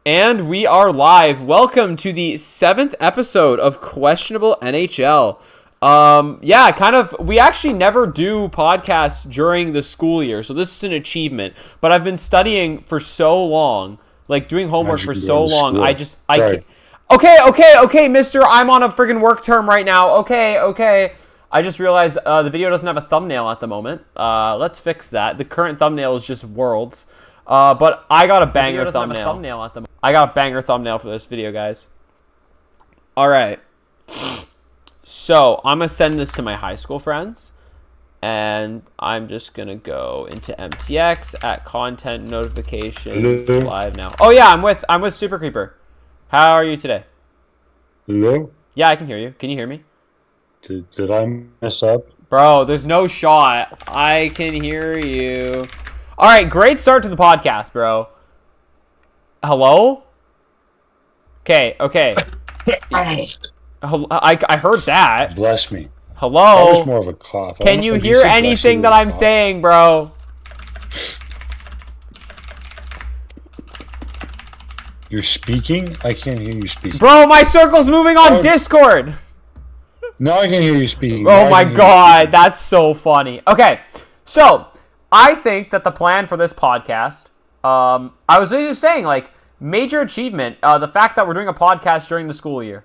And we are live. Welcome to the 7th episode of Questionable NHL. We actually never do podcasts during the school year, so this is an achievement. But I've been studying for so long, like doing homework for so long. I can't. Okay, mister, I'm on a friggin' work term right now. Okay. I just realized the video doesn't have a thumbnail at the moment. Let's fix that. The current thumbnail is just worlds. But I got a banger thumbnail. I got a banger thumbnail for this video, guys. All right. So I'm going to send this to my high school friends. And I'm just going to go into MTX at content notifications live now. Oh, yeah, I'm with Super Creeper. How are you today? Hello? Yeah, I can hear you. Can you hear me? Did I mess up? Bro, there's no shot. I can hear you. All right, great start to the podcast, bro. Hello? Okay. I heard that. Bless me. Hello? That was more of a cough. Can you hear anything that I'm saying, bro? You're speaking? I can't hear you speaking. Bro, my circle's moving on Discord. Now I can hear you speaking. Oh my god, that's so funny. Okay, so I think that the plan for this podcast, I was just saying, like, major achievement, the fact that we're doing a podcast during the school year.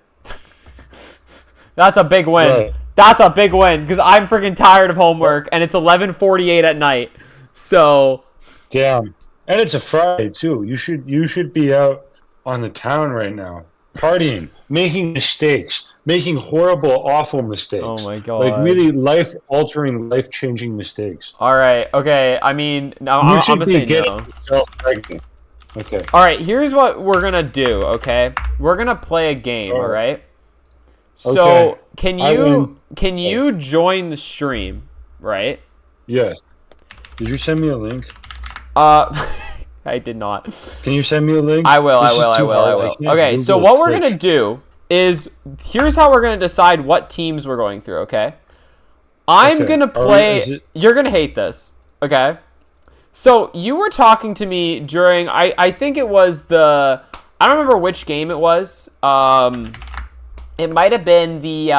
That's a big win. Right. That's a big win, because I'm freaking tired of homework, and it's 11:48 at night. So. Damn. And it's a Friday, too. You should be out on the town right now, partying, making mistakes, making horrible, awful mistakes. Oh my god! Like really life-altering, life-changing mistakes. All right. Okay. I mean, I'm gonna say no. Okay. All right. Here's what we're gonna do. Okay, we're gonna play a game. All right. So can you join the stream? Right. Yes. Did you send me a link? I did not. Can you send me a link? I will. Okay, so what we're going to do is, here's how we're going to decide what teams we're going through, okay? I'm going to play, you're going to hate this, okay? So you were talking to me during, I think it was I don't remember which game it was. It might have been the,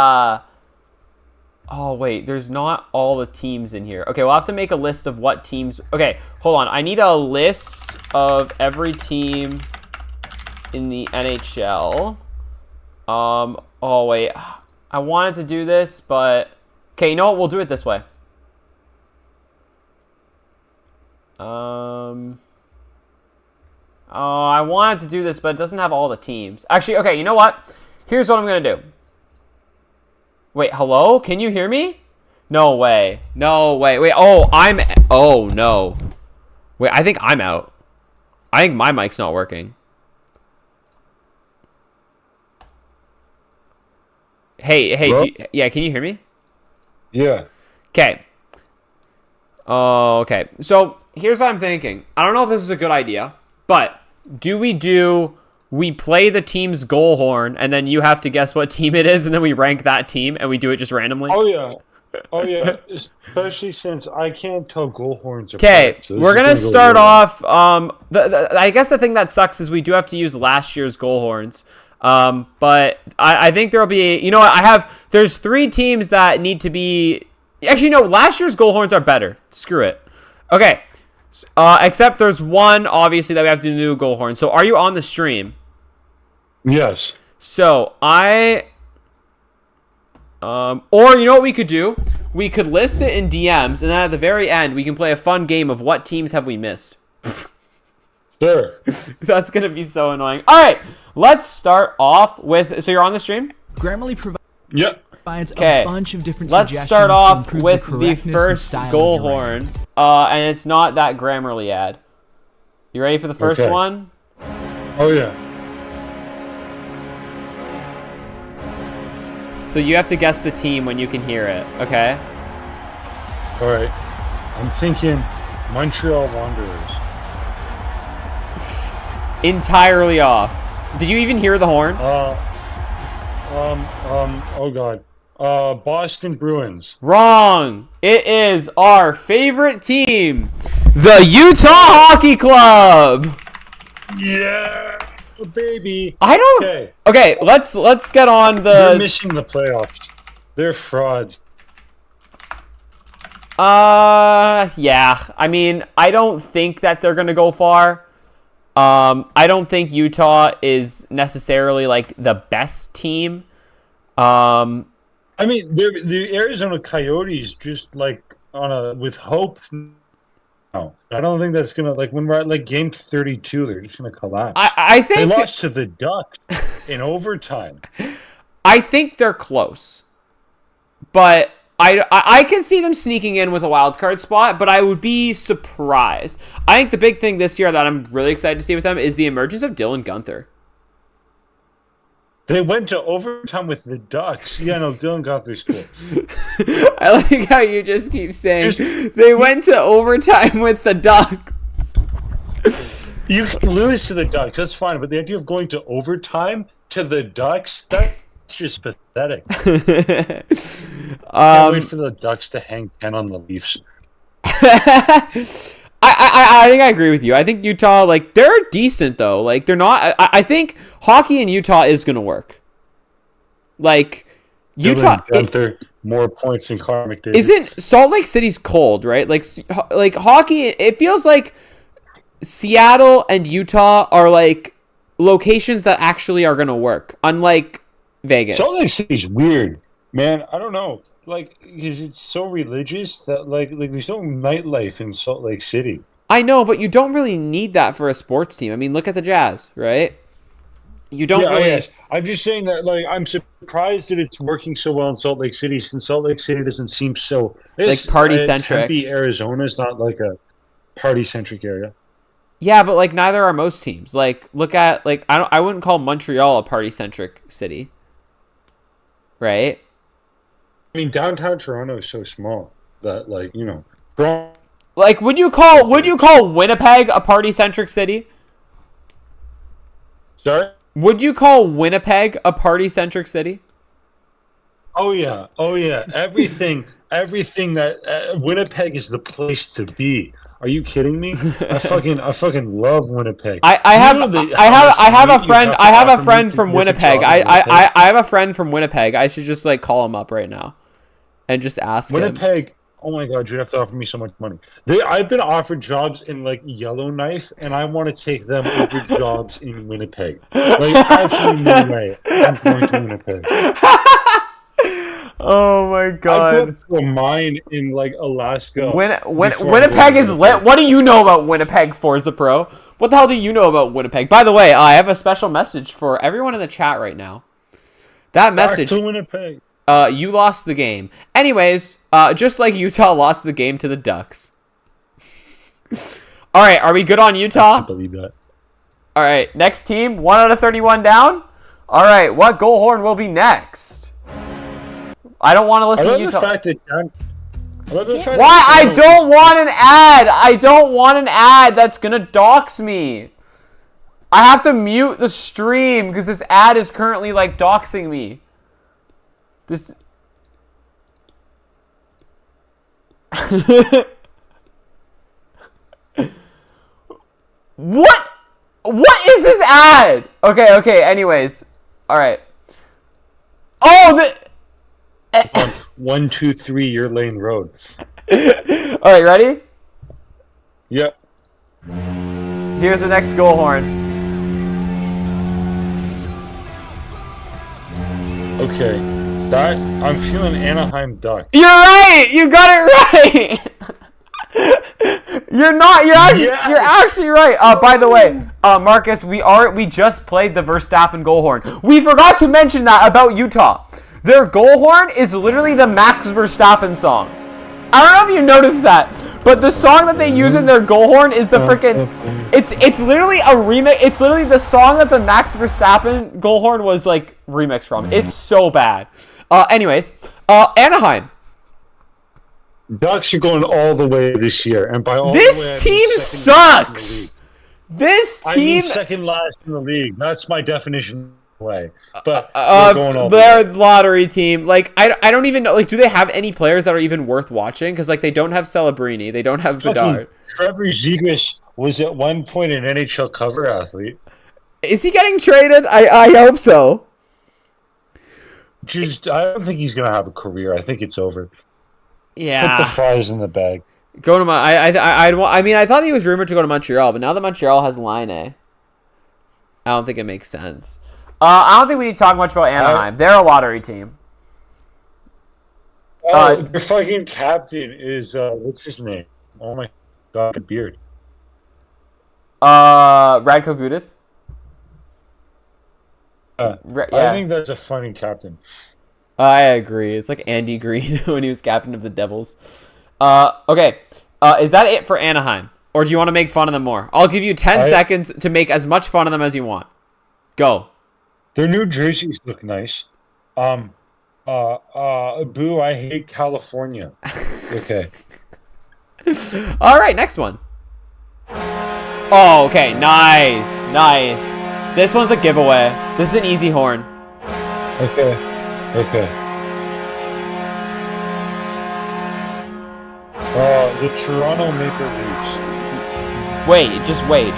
oh, wait, there's not all the teams in here. Okay, we'll have to make a list of what teams... Okay, hold on. I need a list of every team in the NHL. Oh, wait. I wanted to do this, but... Okay, you know what? We'll do it this way. Oh, I wanted to do this, but it doesn't have all the teams. Actually, okay, you know what? Here's what I'm going to do. Wait, hello? Can you hear me? No way. No way. Wait, oh, no. Wait, I think I'm out. I think my mic's not working. Hey, yeah, can you hear me? Yeah. Okay. Oh, okay. So, here's what I'm thinking. I don't know if this is a good idea, but we play the team's goal horn, and then you have to guess what team it is, and then we rank that team, and we do it just randomly? Oh, yeah. Especially since I can't tell goal horns apart. Okay, so we're going to start off. I guess the thing that sucks is we do have to use last year's goal horns. But I think there'll be... You know what? There's 3 teams that need to be... Actually, no, last year's goal horns are better. Screw it. Okay. Except there's one, obviously, that we have to do new goal horn. So are you on the stream? Yes. So or you know what we could do? We could list it in DMs, and then at the very end, we can play a fun game of what teams have we missed. Sure. That's going to be so annoying. All right, let's start off with, so you're on the stream? Grammarly provides a bunch of different let's suggestions start off to with the the first goal horn, and it's not that Grammarly ad. You ready for the first one? Oh, yeah. So you have to guess the team when you can hear it, okay? All right. I'm thinking Montreal Wanderers. Entirely off. Did you even hear the horn? Oh God. Boston Bruins. Wrong. It is our favorite team, the Utah Hockey Club. Yeah. Oh, baby. I don't. Okay, let's get on They're the. missing the playoffs. They're frauds. Yeah. I mean, I don't think that they're gonna go far. I don't think Utah is necessarily like the best team. I mean, the Arizona Coyotes just like with hope. No, I don't think that's gonna like when we're at like game 32, they're just gonna collapse. I think they lost to the Ducks in overtime. I think they're close, but I can see them sneaking in with a wild card spot, but I would be surprised. I think the big thing this year that I'm really excited to see with them is the emergence of Dylan Guenther. They went to overtime with the Ducks. Yeah, no, Dylan Guenther's cool. I like how you just keep saying they went to overtime with the Ducks. You can lose to the Ducks, that's fine, but the idea of going to overtime to the Ducks, that's just pathetic. Can't wait for the Ducks to hang 10 on the Leafs. I think I agree with you. I think Utah, like, they're decent, though. Like, they're not... I think hockey in Utah is going to work. Like, Utah... Guenther, more points than Connor McDavid. Isn't... Salt Lake City's cold, right? Like hockey, it feels like Seattle and Utah are, like, locations that actually are going to work. Unlike Vegas. Salt Lake City's weird, man. I don't know. Like, because it's so religious that, like there's no nightlife in Salt Lake City. I know, but you don't really need that for a sports team. I mean, look at the Jazz, right? You don't really... Yes. I'm just saying that, like, I'm surprised that it's working so well in Salt Lake City, since Salt Lake City doesn't seem so... Like, party-centric. Tempe, Arizona is not, like, a party-centric area. Yeah, but, like, neither are most teams. Like, look at... Like, I wouldn't call Montreal a party-centric city. Right? I mean, downtown Toronto is so small that, like, you know, Toronto... Like, would you call Winnipeg a party-centric city? Sorry? Would you call Winnipeg a party-centric city? Oh yeah. Everything that Winnipeg is the place to be. Are you kidding me? I fucking love Winnipeg. I have a friend from Winnipeg. I have a friend from Winnipeg. I should just like call him up right now and just ask Winnipeg. him. Oh my God, you'd have to offer me so much money. I've been offered jobs in like Yellowknife, and I want to take them over jobs in Winnipeg. Like, absolutely no way. I'm going to Winnipeg. Oh my God! I go to a mine in like Alaska. Winnipeg is lit. What do you know about Winnipeg, Forza Pro? What the hell do you know about Winnipeg? By the way, I have a special message for everyone in the chat right now. That message. Back to Winnipeg. You lost the game. Anyways, just like Utah lost the game to the Ducks. All right, are we good on Utah? I can't believe that. All right, next team, 1 out of 31 down. All right, what goal horn will be next? I don't want to listen to Utah. Why? I don't want an ad. I don't want an ad. That's gonna dox me. I have to mute the stream because this ad is currently like doxing me. This. What? What is this ad? Okay. Anyways, all right. Oh, 1, 2, 3, your lane road. All right, ready? Yep. Here's the next goal horn. Okay, I'm feeling Anaheim Duck. You're right. You got it right. You're actually right. By the way, Marcus, we just played the Verstappen goal horn. We forgot to mention that about Utah. Their goal horn is literally the Max Verstappen song. I don't know if you noticed that, but the song that they use in their goal horn is the freaking... It's literally a remix. It's literally the song that the Max Verstappen goal horn was, like, remixed from. It's so bad. Anyways, Anaheim. Ducks are going all the way this year, and by all this the way, team sucks. This team... I mean second last in the league. That's my definition. Way, but they're lottery team. Like I don't even know. Like, do they have any players that are even worth watching? Because like they don't have Celebrini, they don't have Bedard. Trevor Zegras was at one point an NHL cover athlete. Is he getting traded? I hope so. I don't think he's gonna have a career. I think it's over. Yeah. Put the fries in the bag. Go to my. I mean, I thought he was rumored to go to Montreal, but now that Montreal has Line A, I don't think it makes sense. I don't think we need to talk much about Anaheim. They're a lottery team. Your fucking captain is what's his name? Oh my god, the beard. Radko Gudas. Yeah. I think that's a funny captain. I agree. It's like Andy Green when he was captain of the Devils. Okay. Is that it for Anaheim? Or do you want to make fun of them more? I'll give you 10 seconds to make as much fun of them as you want. Go. Their new jerseys look nice. Boo, I hate California. Okay. All right, next one. Oh, okay. Nice. Nice. This one's a giveaway. This is an easy horn. Okay. The Toronto Maple Leafs. Wait, just wait.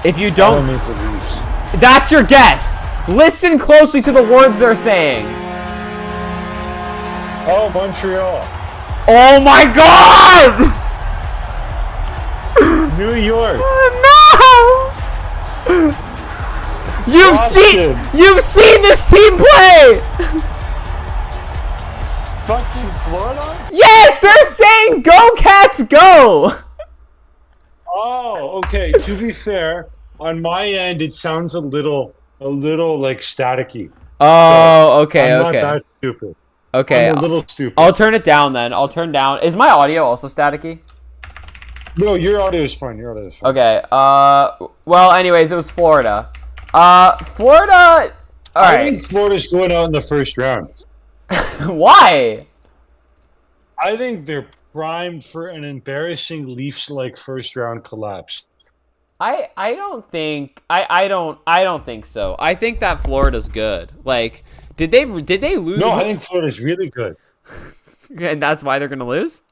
If you don't... Maple Leafs. That's your guess. Listen closely to the words they're saying. Oh, Montreal. Oh my god! New York. No! You've seen this team play! Fucking Florida? Yes, they're saying go Cats go! Oh, okay. To be fair, on my end it sounds a little like staticky. Oh, okay, I'm okay. not that stupid. Okay. I'm a little stupid. I'll turn it down then. I'll turn down. Is my audio also staticky? No, your audio is fine. Okay. Well, anyways, it was Florida. Florida. All right. I think Florida's going out in the first round. Why? I think they're primed for an embarrassing Leafs-like first round collapse. I don't think I don't think so. I think that Florida's good. Like, did they lose? No, I think Florida's really good. And that's why they're gonna lose?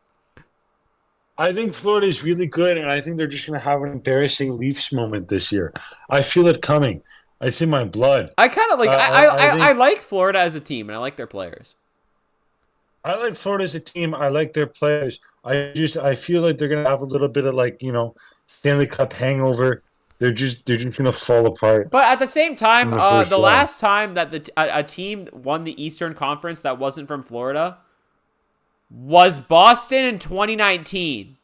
I think Florida's really good, and I think they're just gonna have an embarrassing Leafs moment this year. I feel it coming. It's in my blood. I kind of like. I like Florida as a team, and I like their players. I like Florida as a team. I like their players. I feel like they're gonna have a little bit of Stanley Cup hangover. They're just gonna fall apart. But at the same time, the round. last time that a team won the Eastern Conference that wasn't from Florida was Boston in 2019.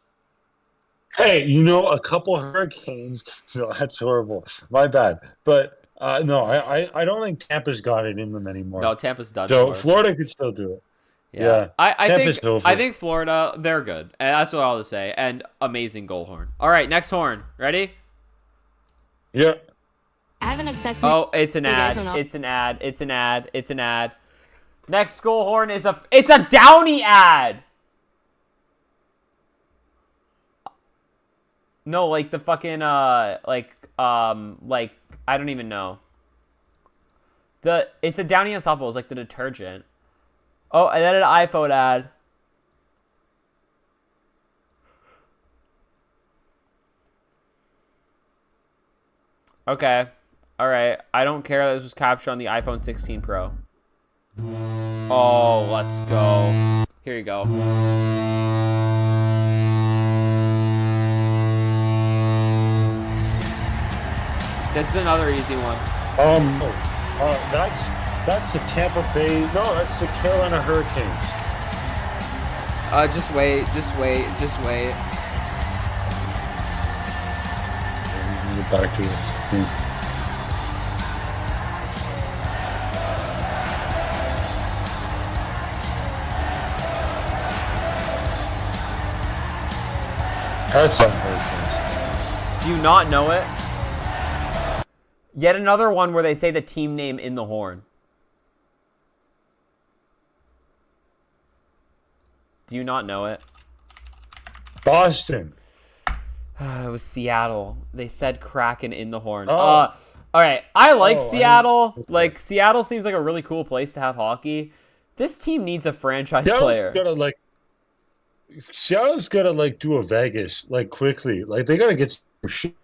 Hey, a couple hurricanes. No, that's horrible. My bad. But no, I don't think Tampa's got it in them anymore. No, Tampa's done. So Florida could still do it. Yeah. I think Florida, they're good. And that's what I'll say. And amazing goal horn. All right, next horn. Ready? Yeah. I have an obsession. Oh, it's an ad. It's an ad. It's an ad. It's an ad. Next goal horn is it's a Downey ad. No, like the fucking like I don't even know. It's a Downey Ensemble. It's like the detergent. Oh, and then an iPhone ad. Okay. All right. I don't care that this was captured on the iPhone 16 Pro. Oh, let's go. Here you go. This is another easy one. That's the Tampa Bay. No, that's the Carolina Hurricanes. Just wait. Get back to it. That's on Hurricanes. Do you not know it? Yet another one where they say the team name in the horn. Do you not know it? Boston. It was Seattle. They said Kraken in the horn. Oh. All right. I like Seattle. Seattle seems like a really cool place to have hockey. This team needs a franchise player. Seattle's gotta do a Vegas quickly. They gotta get some shit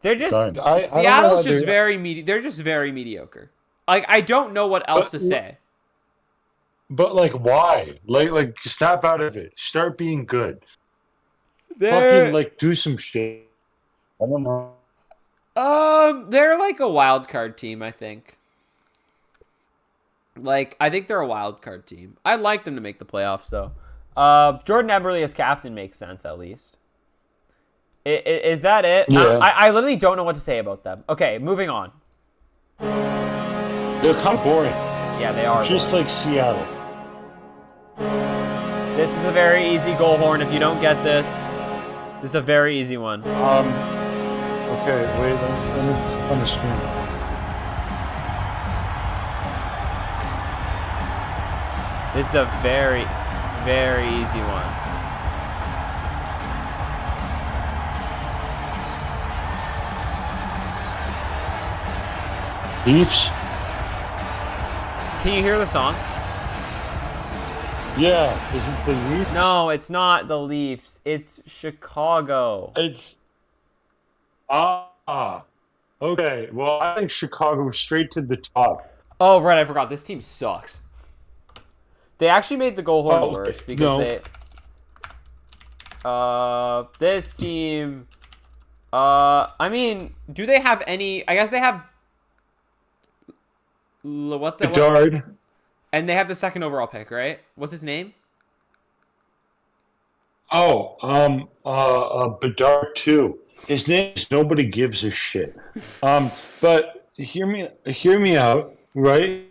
They're just done. Seattle's just very they're just very mediocre. I don't know what else to say. But why? Snap out of it. Start being good. They're Fucking do some shit. I don't know. They're a wild card team, I think. I think they're a wild card team. I'd like them to make the playoffs though. Jordan Eberle as captain makes sense at least. Is that it? Yeah. I literally don't know what to say about them. Okay, moving on. They're kind of boring. Yeah, they are. Just boring. like Seattle. This is a very easy goal horn. If you don't get this, this is a very easy one. Okay, wait. Let me on the screen. This is a very, very easy one. Leafs? Can you hear the song? Yeah. Is it the Leafs? No, it's not the Leafs. It's Chicago. It's... Okay. Well, I think Chicago straight to the top. Oh, right. I forgot. This team sucks. They actually made the goal horn worse because this team... I mean, do they have any... I guess they have... Bedard. And they have the second overall pick, right? What's his name? Bedard too. His name is Nobody Gives a Shit. But hear me out, right?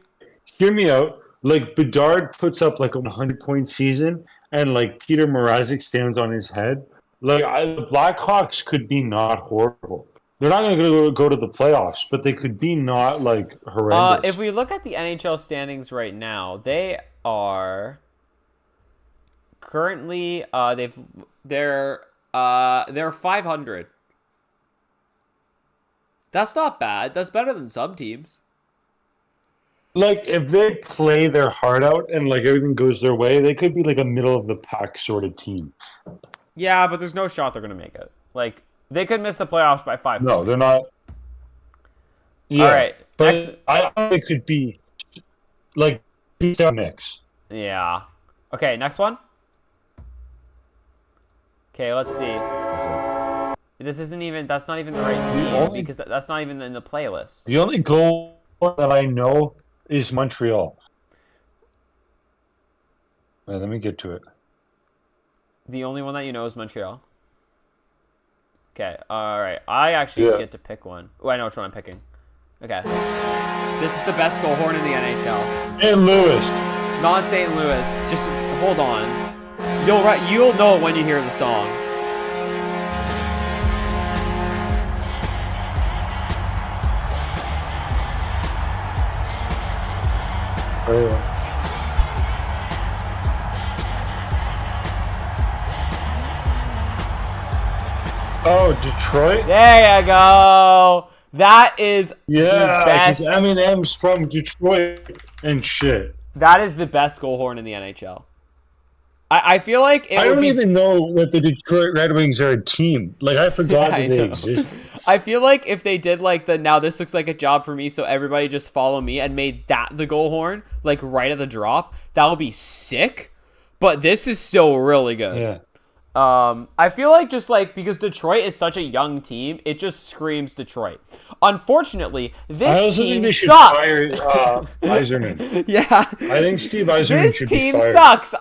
Hear me out. Bedard puts up a 100-point season, and Peter Mrazek stands on his head. The Blackhawks could be not horrible. They're not going to go to the playoffs, but they could be not horrendous. If we look at the NHL standings right now, they are currently they're 500. That's not bad. That's better than some teams. If they play their heart out and everything goes their way, they could be a middle of the pack sort of team. Yeah, but there's no shot they're going to make it. They could miss the playoffs by 5 points. No, they're not. Yeah, all right. But next... I think it could be mix. Yeah. Okay, next one. Okay, let's see. This isn't even. That's not even the right team because that's not even in the playlist. The only goal that I know is Montreal. Wait, let me get to it. The only one that you know is Montreal. Okay, alright. I actually get to pick one. Oh, I know which one I'm picking. Okay. This is the best goal horn in the NHL. St. Louis. Not St. Louis. Just hold on. You'll know it when you hear the song. Oh, Detroit? There you go. That is the best. Eminem's from Detroit and shit. That is the best goal horn in the NHL. I feel like I don't even know that the Detroit Red Wings are a team. I forgot that they exist. I feel like if they did now this looks like a job for me, so everybody just follow me and made that the goal horn, right at the drop, that would be sick. But this is still really good. Yeah. I feel like just because Detroit is such a young team, it just screams Detroit. Unfortunately, this team think they should sucks. fire Yzerman. Yeah. I think Steve Yzerman should be fired. This team sucks.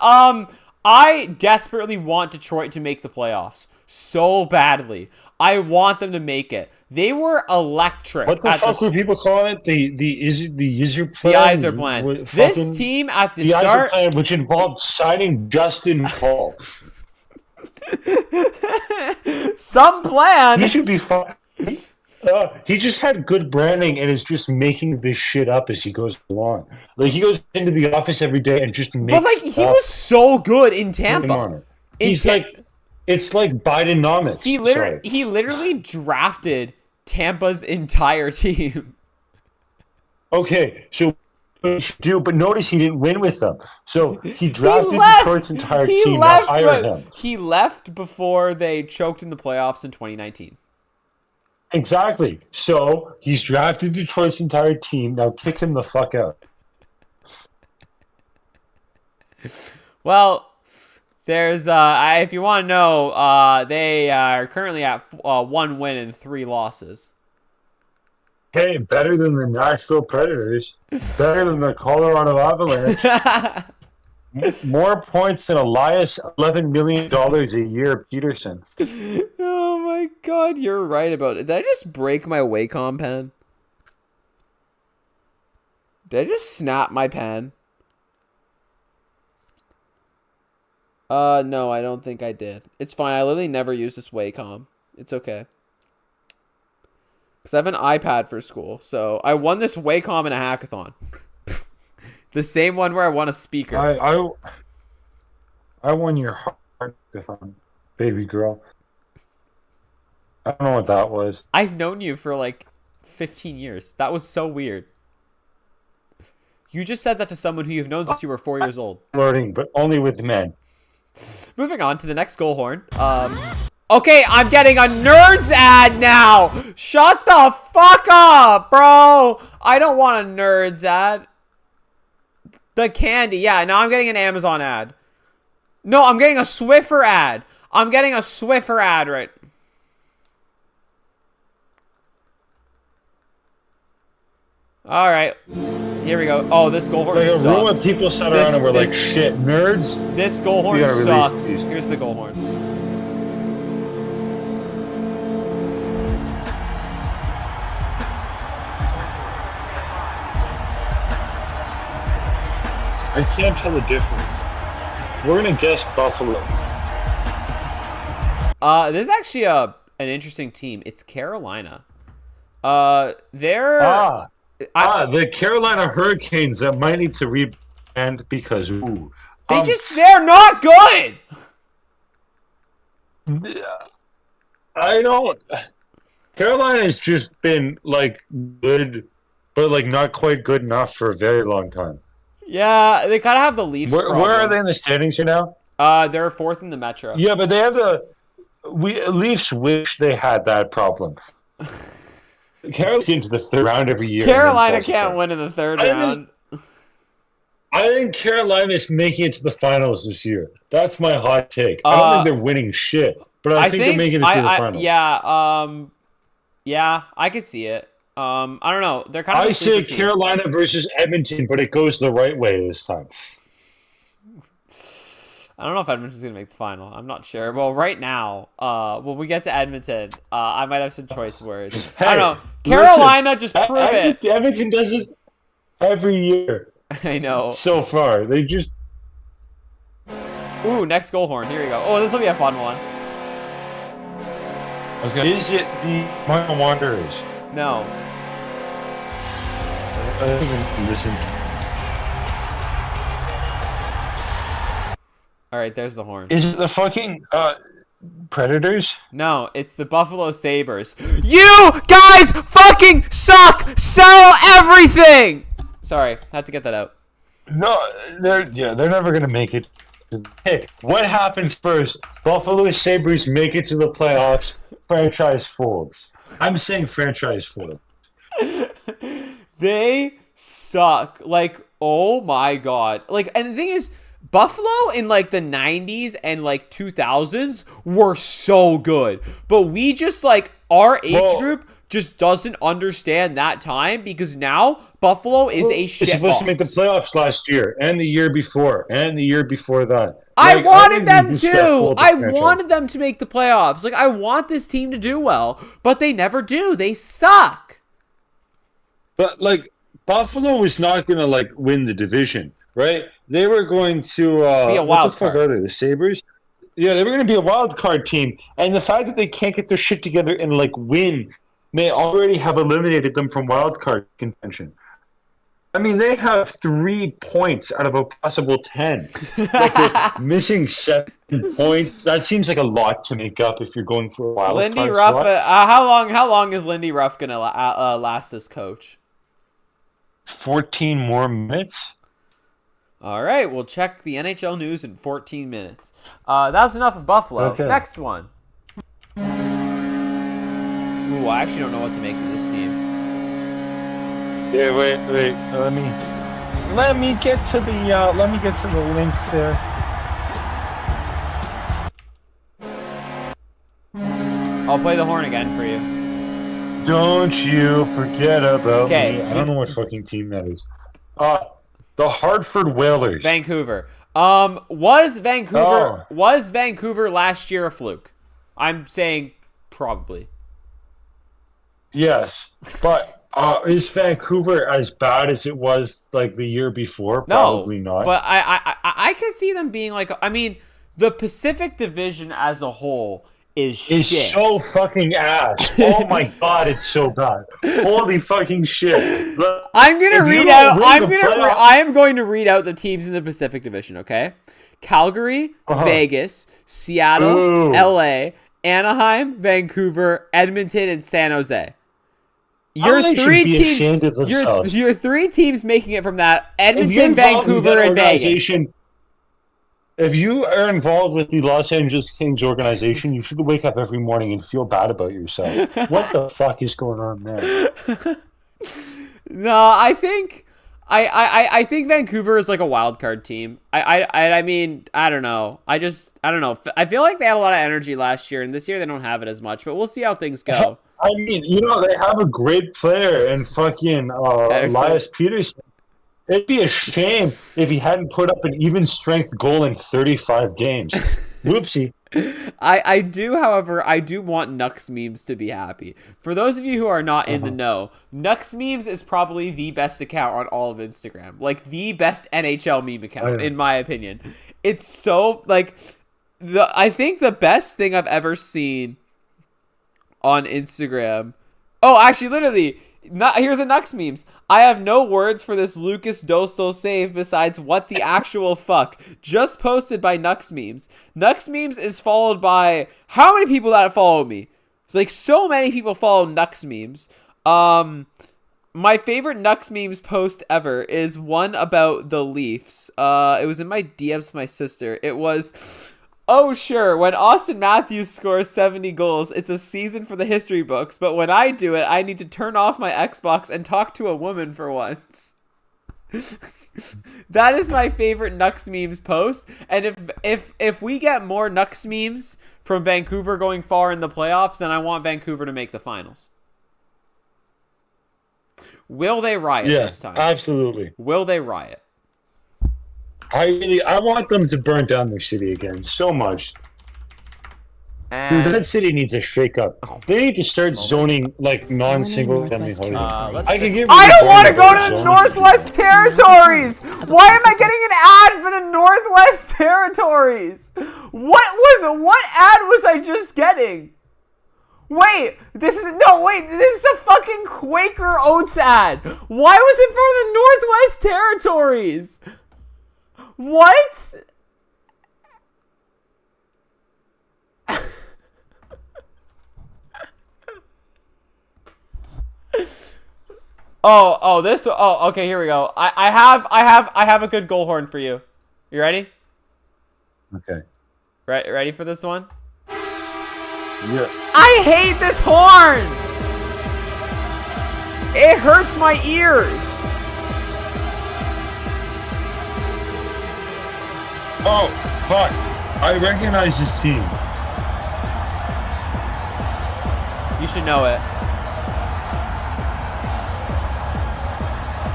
I desperately want Detroit to make the playoffs so badly. I want them to make it. They were electric. What the fuck were people calling it? The Yzer plan? The Yzer plan. This team at the start... Yzer plan, which involved signing Justin Paul. Some plan. He should be fine. He just had good branding and is just making this shit up as he goes along. He goes into the office every day and just makes. But he was so good in Tampa. He's it's like Bidenomics. He literally drafted Tampa's entire team. Okay, so he should do, but notice he didn't win with them. So he drafted left. Detroit's entire He team. left, Now hire him. he left before they choked in the playoffs in 2019. Exactly. So he's drafted Detroit's entire team. Now kick him the fuck out. Well, there's if you want to know, they are currently at 1 win and 3 losses. Hey, better than the Nashville Predators. Better than the Colorado Avalanche. More points than Elias, $11 million a year, Peterson. Oh my god, you're right about it. Did I just break my Wacom pen? Did I just snap my pen? No, I don't think I did. It's fine. I literally never use this Wacom. It's okay. Because I have an iPad for school. So I won this Wacom in a hackathon. The same one where I won a speaker. I won your hackathon, baby girl. I don't know what that was. I've known you for like 15 years. That was so weird. You just said that to someone who you've known since you were 4 years old. Flirting, but only with men. Moving on to the next goal horn. Okay, I'm getting a Nerds ad now. Shut the fuck up, bro. I don't want a Nerds ad. The candy. Yeah, now I'm getting an Amazon ad. No, I'm getting a Swiffer ad. I'm getting a Swiffer ad right. All right. Here we go. Oh, this goal horn Like sucks. a room of people sat around and were like, shit, nerds. This goal horn gotta release sucks. these. Here's the goal horn. I can't tell the difference. We're going to guess Buffalo. This is actually an interesting team. It's Carolina. They're the Carolina Hurricanes that might need to rebrand because they're not good. I don't. Carolina has just been like good, but like not quite good enough for a very long time. Yeah, they kind of have the Leafs. Where are they in the standings right now? They're 4th in the Metro. Yeah, but they have Leafs wish they had that problem. Carolina into the 3rd round every year. Carolina can't win in the 3rd round. I think Carolina's making it to the finals this year. That's my hot take. I don't think they're winning shit, but I think they're making it to the finals. Yeah, I could see it. I don't know. They're kind of. I say Carolina versus Edmonton, but it goes the right way this time. I don't know if Edmonton's gonna make the final. I'm not sure. Well, right now, when we get to Edmonton, I might have some choice words. Hey, I don't know. Carolina, just prove it. Edmonton does this every year. I know. So far, they just. Ooh, next goal horn. Here we go. Oh, this will be a fun one. Okay. Is it the Montreal Wanderers? No. I think I'm listening. All right, there's the horn. Is it the fucking Predators? No, it's the Buffalo Sabres. You guys fucking suck! Sell everything! Sorry, had to get that out. No, they're never gonna make it. Hey, what happens first? Buffalo Sabres make it to the playoffs. Franchise folds. I'm saying franchise fold. They suck. Like, oh my god. Like, and the thing is, Buffalo in like the 90s and like 2000s were so good. But we just like, our age group just doesn't understand that time because now Buffalo is a shit. It's supposed to make the playoffs last year and the year before and the year before that. I wanted them to. I wanted them to make the playoffs. Like, I want this team to do well, but they never do. They suck. But like, Buffalo was not going to like win the division, right? They were going to be a wild what the fuck are they? The Sabres? Yeah, they were going to be a wild card team, and the fact that they can't get their shit together and like win may already have eliminated them from wild card contention. I mean, they have 3 points out of a possible 10. Like they're missing 7 points. That seems like a lot to make up if you're going for a wild Lindy card Ruff. slot. How long is Lindy Ruff gonna last as coach? 14 more minutes. All right, we'll check the NHL news in 14 minutes. That's enough of Buffalo. Okay. Next one. Ooh, I actually don't know what to make of this team. Yeah, wait. Let me get to the link there. I'll play the horn again for you. Don't you forget about Okay. me. I don't know what fucking team that is. The Hartford Whalers. Vancouver. Was Vancouver last year a fluke? I'm saying probably. Yes, but is Vancouver as bad as it was like the year before? Probably not. But I can see them being like. I mean, the Pacific Division as a whole is shit. So fucking ass. Oh my god, it's so bad. Holy fucking shit. I'm gonna read out. I am going to read out the teams in the Pacific Division. Okay, Calgary, Vegas, Seattle, LA, Anaheim, Vancouver, Edmonton, and San Jose. Your three teams making it from that: Edmonton, Vancouver, and Vegas. If you are involved with the Los Angeles Kings organization, you should wake up every morning and feel bad about yourself. What the fuck is going on there? No, I think I think Vancouver is like a wild card team. I mean, I don't know. I don't know. I feel like they had a lot of energy last year, and this year they don't have it as much. But we'll see how things go. I mean, they have a great player in fucking Elias Peterson. It'd be a shame if he hadn't put up an even strength goal in 35 games. Whoopsie. I do, however, I do want Nux Memes to be happy. For those of you who are not in the know, Nux Memes is probably the best account on all of Instagram. Like, the best NHL meme account, in my opinion. It's so, like, I think the best thing I've ever seen on Instagram. Oh, actually, literally, here's a Nux Memes. I have no words for this Lucas Dostal save besides what the actual fuck. Just posted by Nux Memes. Nux Memes is followed by how many people that follow me? Like, so many people follow Nux Memes. My favorite Nux Memes post ever is one about the Leafs. It was in my DMs with my sister. It was, oh sure, when Austin Matthews scores 70 goals, it's a season for the history books, but when I do it, I need to turn off my Xbox and talk to a woman for once. That is my favorite Nux Memes post, and if we get more Nux Memes from Vancouver going far in the playoffs, then I want Vancouver to make the finals. Will they riot this time? Absolutely. Will they riot? I want them to burn down their city again so much. Dude, that city needs a shake up. They need to start zoning like non-single family housing. I don't want to go to the Northwest Territories. Why am I getting an ad for the Northwest Territories? What ad was I just getting? Wait, this is a fucking Quaker Oats ad. Why was it for the Northwest Territories? What? Okay, here we go. I have a good goal horn for you. You ready? Okay. Ready for this one? Yeah. I hate this horn. It hurts my ears. Oh, fuck. I recognize this team. You should know it.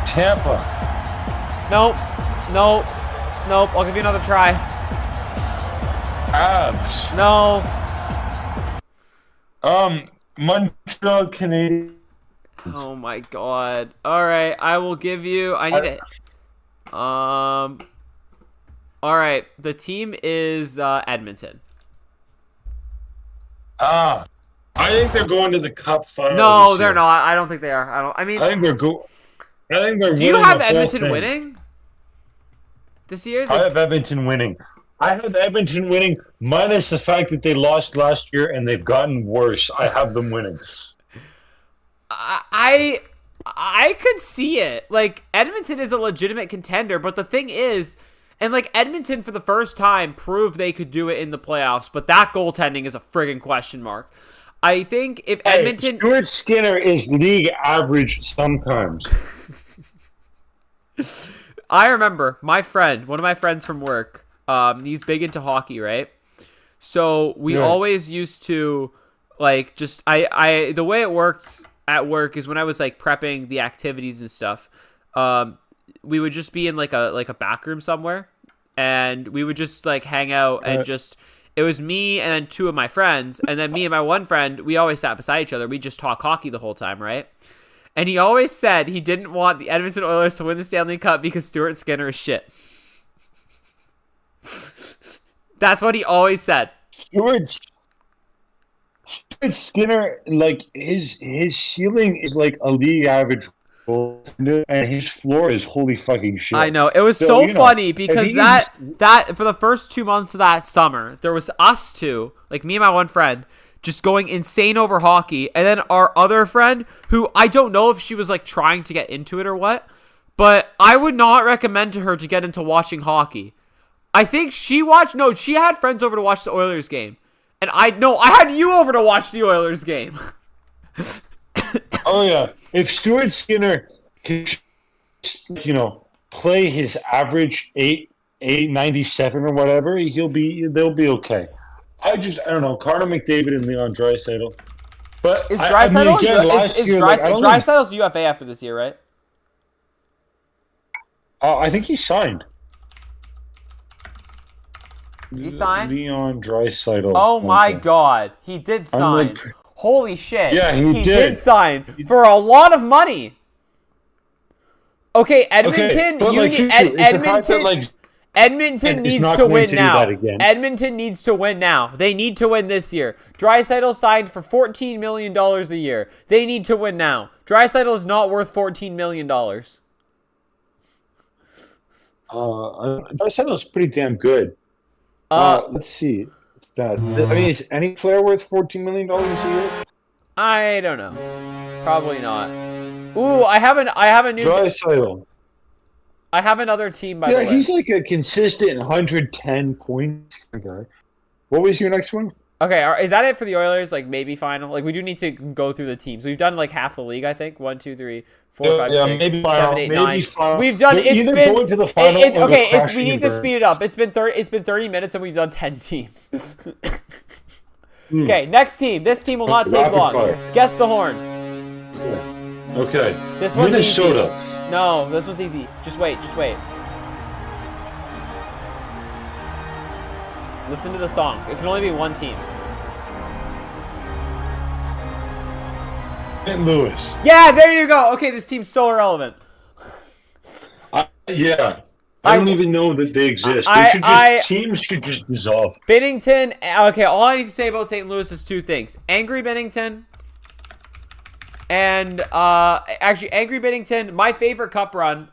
Tampa. Nope. I'll give you another try. Abs. No. Montreal Canadiens. Oh my god. Alright, I will give you... I need it. Alright, the team is Edmonton. I think they're going to the Cup final. No, they're not. I don't think they are. I think they're Do you have Edmonton winning this year? I have Edmonton winning. I have Edmonton winning minus the fact that they lost last year and they've gotten worse. I have them winning. I could see it. Like, Edmonton is a legitimate contender, but the thing is, and like Edmonton for the first time proved they could do it in the playoffs, but that goaltending is a friggin' question mark. I think if Edmonton... Stuart Skinner is league average sometimes. I remember one of my friends from work, he's big into hockey, right? So we always used to, like, just, the way it worked at work is when I was, like, prepping the activities and stuff, we would just be in, like a back room somewhere, and we would just, like, hang out and just... It was me and then two of my friends, and then me and my one friend, we always sat beside each other. We just talk hockey the whole time, right? And he always said he didn't want the Edmonton Oilers to win the Stanley Cup because Stuart Skinner is shit. That's what he always said. Stuart Skinner, like, his ceiling is like a league average goaltender, and his floor is holy fucking shit. I know. It was so funny because that for the first 2 months of that summer, there was us two, like me and my one friend, just going insane over hockey, and then our other friend, who I don't know if she was like trying to get into it or what, but I would not recommend to her to get into watching hockey. I think she had friends over to watch the Oilers game. And I had you over to watch the Oilers game. Oh yeah. If Stuart Skinner can, play his average 897 or whatever, they'll be okay. I don't know. Connor McDavid and Leon Draisaitl. But is Draisaitl's UFA after this year, right? I think he signed. He signed? Leon Draisaitl. Oh my god. He did sign. Holy shit. Yeah, he did sign for a lot of money. Okay, Edmonton, Edmonton needs to win now. Edmonton needs to win now. They need to win this year. Draisaitl signed for $14 million a year. They need to win now. Draisaitl is not worth $14 million. Draisaitl is pretty damn good. Let's see. It's bad. I mean, is any player worth $14 million a year? I don't know. Probably not. Ooh, I have a new Draisaitl. I have another team, by the way. Yeah, he's like a consistent 110 points guy. What was your next one? Okay, is that it for the Oilers? Like, maybe final? Like, we do need to go through the teams. We've done, like, half the league, I think. 1, 2, 3, 4, 5, 6, maybe 7, 8, 9. Final. We've done... Either going to the final we need to speed it up. It's been 30 minutes, and we've done 10 teams. Okay, next team. This team will not take long. Fire. Guess the horn. Okay. This one's Minnesota. Easy. No, this one's easy. Just wait. Listen to the song. It can only be one team. St. Louis. Yeah, there you go. Okay, this team's so irrelevant. Yeah. I don't even know that they exist. Teams should just dissolve. Binnington. Okay, all I need to say about St. Louis is two things. Angry Binnington. And actually, Angry Binnington. My favorite cup run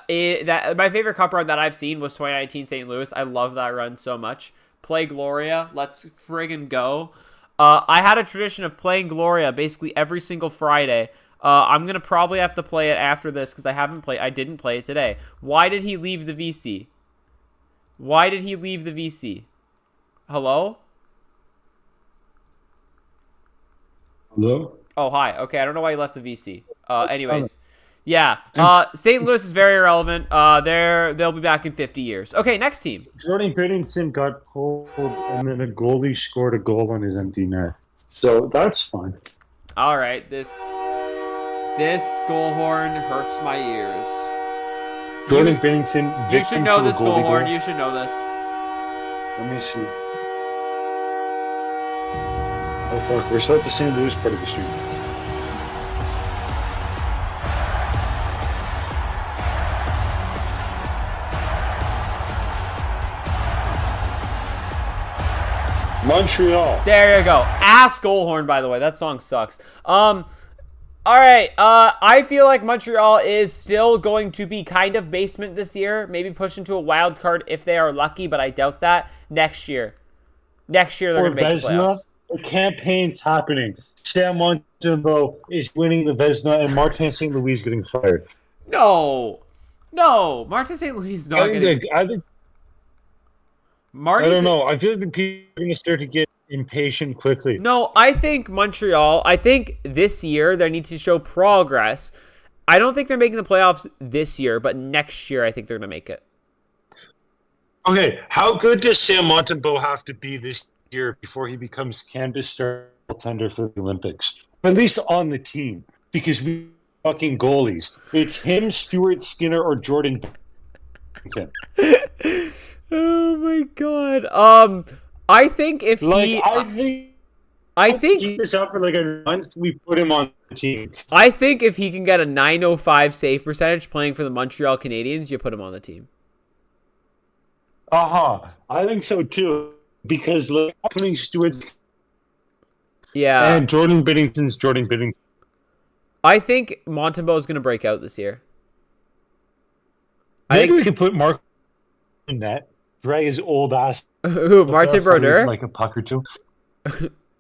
that I've seen was 2019 St. Louis. I love that run so much. Play Gloria. Let's friggin' go. I had a tradition of playing Gloria basically every single Friday. I'm going to probably have to play it after this because I didn't play it today. Why did he leave the VC? Hello? Hello? Oh, hi. Okay, I don't know why he left the VC. Anyways. Yeah. St. Louis is very irrelevant. They'll be back in 50 years. Okay, next team. Jordan Binnington got pulled, and then a goalie scored a goal on his empty net. So that's fine. All right, this goal horn hurts my ears. Jordan Binnington. You should know this goal horn. You should know this. Let me see. Oh fuck! We're still at the St. Louis part of the stream. Montreal. There you go. Ass goal horn, by the way. That song sucks. All right. I feel like Montreal is still going to be kind of basement this year. Maybe push into a wild card if they are lucky, but I doubt that. Next year they're going to make the playoffs. The campaign's happening. Sam Montembeault is winning the Vezina, and Martin St. Louis is getting fired. No, Martin St. Louis is not getting. I don't know. I feel like the people are going to start to get impatient quickly. No, I think Montreal. I think this year they need to show progress. I don't think they're making the playoffs this year, but next year I think they're going to make it. Okay, how good does Sam Montembeault have to be this year before he becomes Canada's star contender for the Olympics? At least on the team, because we fucking goalies. It's him, Stuart Skinner, or Jordan. Oh my god. I think if I think keep this up for like a month, we put him on the team. I think if he can get a .905 save percentage playing for the Montreal Canadiens, you put him on the team. I think so too. Because like putting Stuart and Jordan Binnington's Jordan Binnington. I think Montembeault is going to break out this year. Maybe we could put Mark in that. Drag his old ass. Who? Martin Brodeur? Like a puck or two.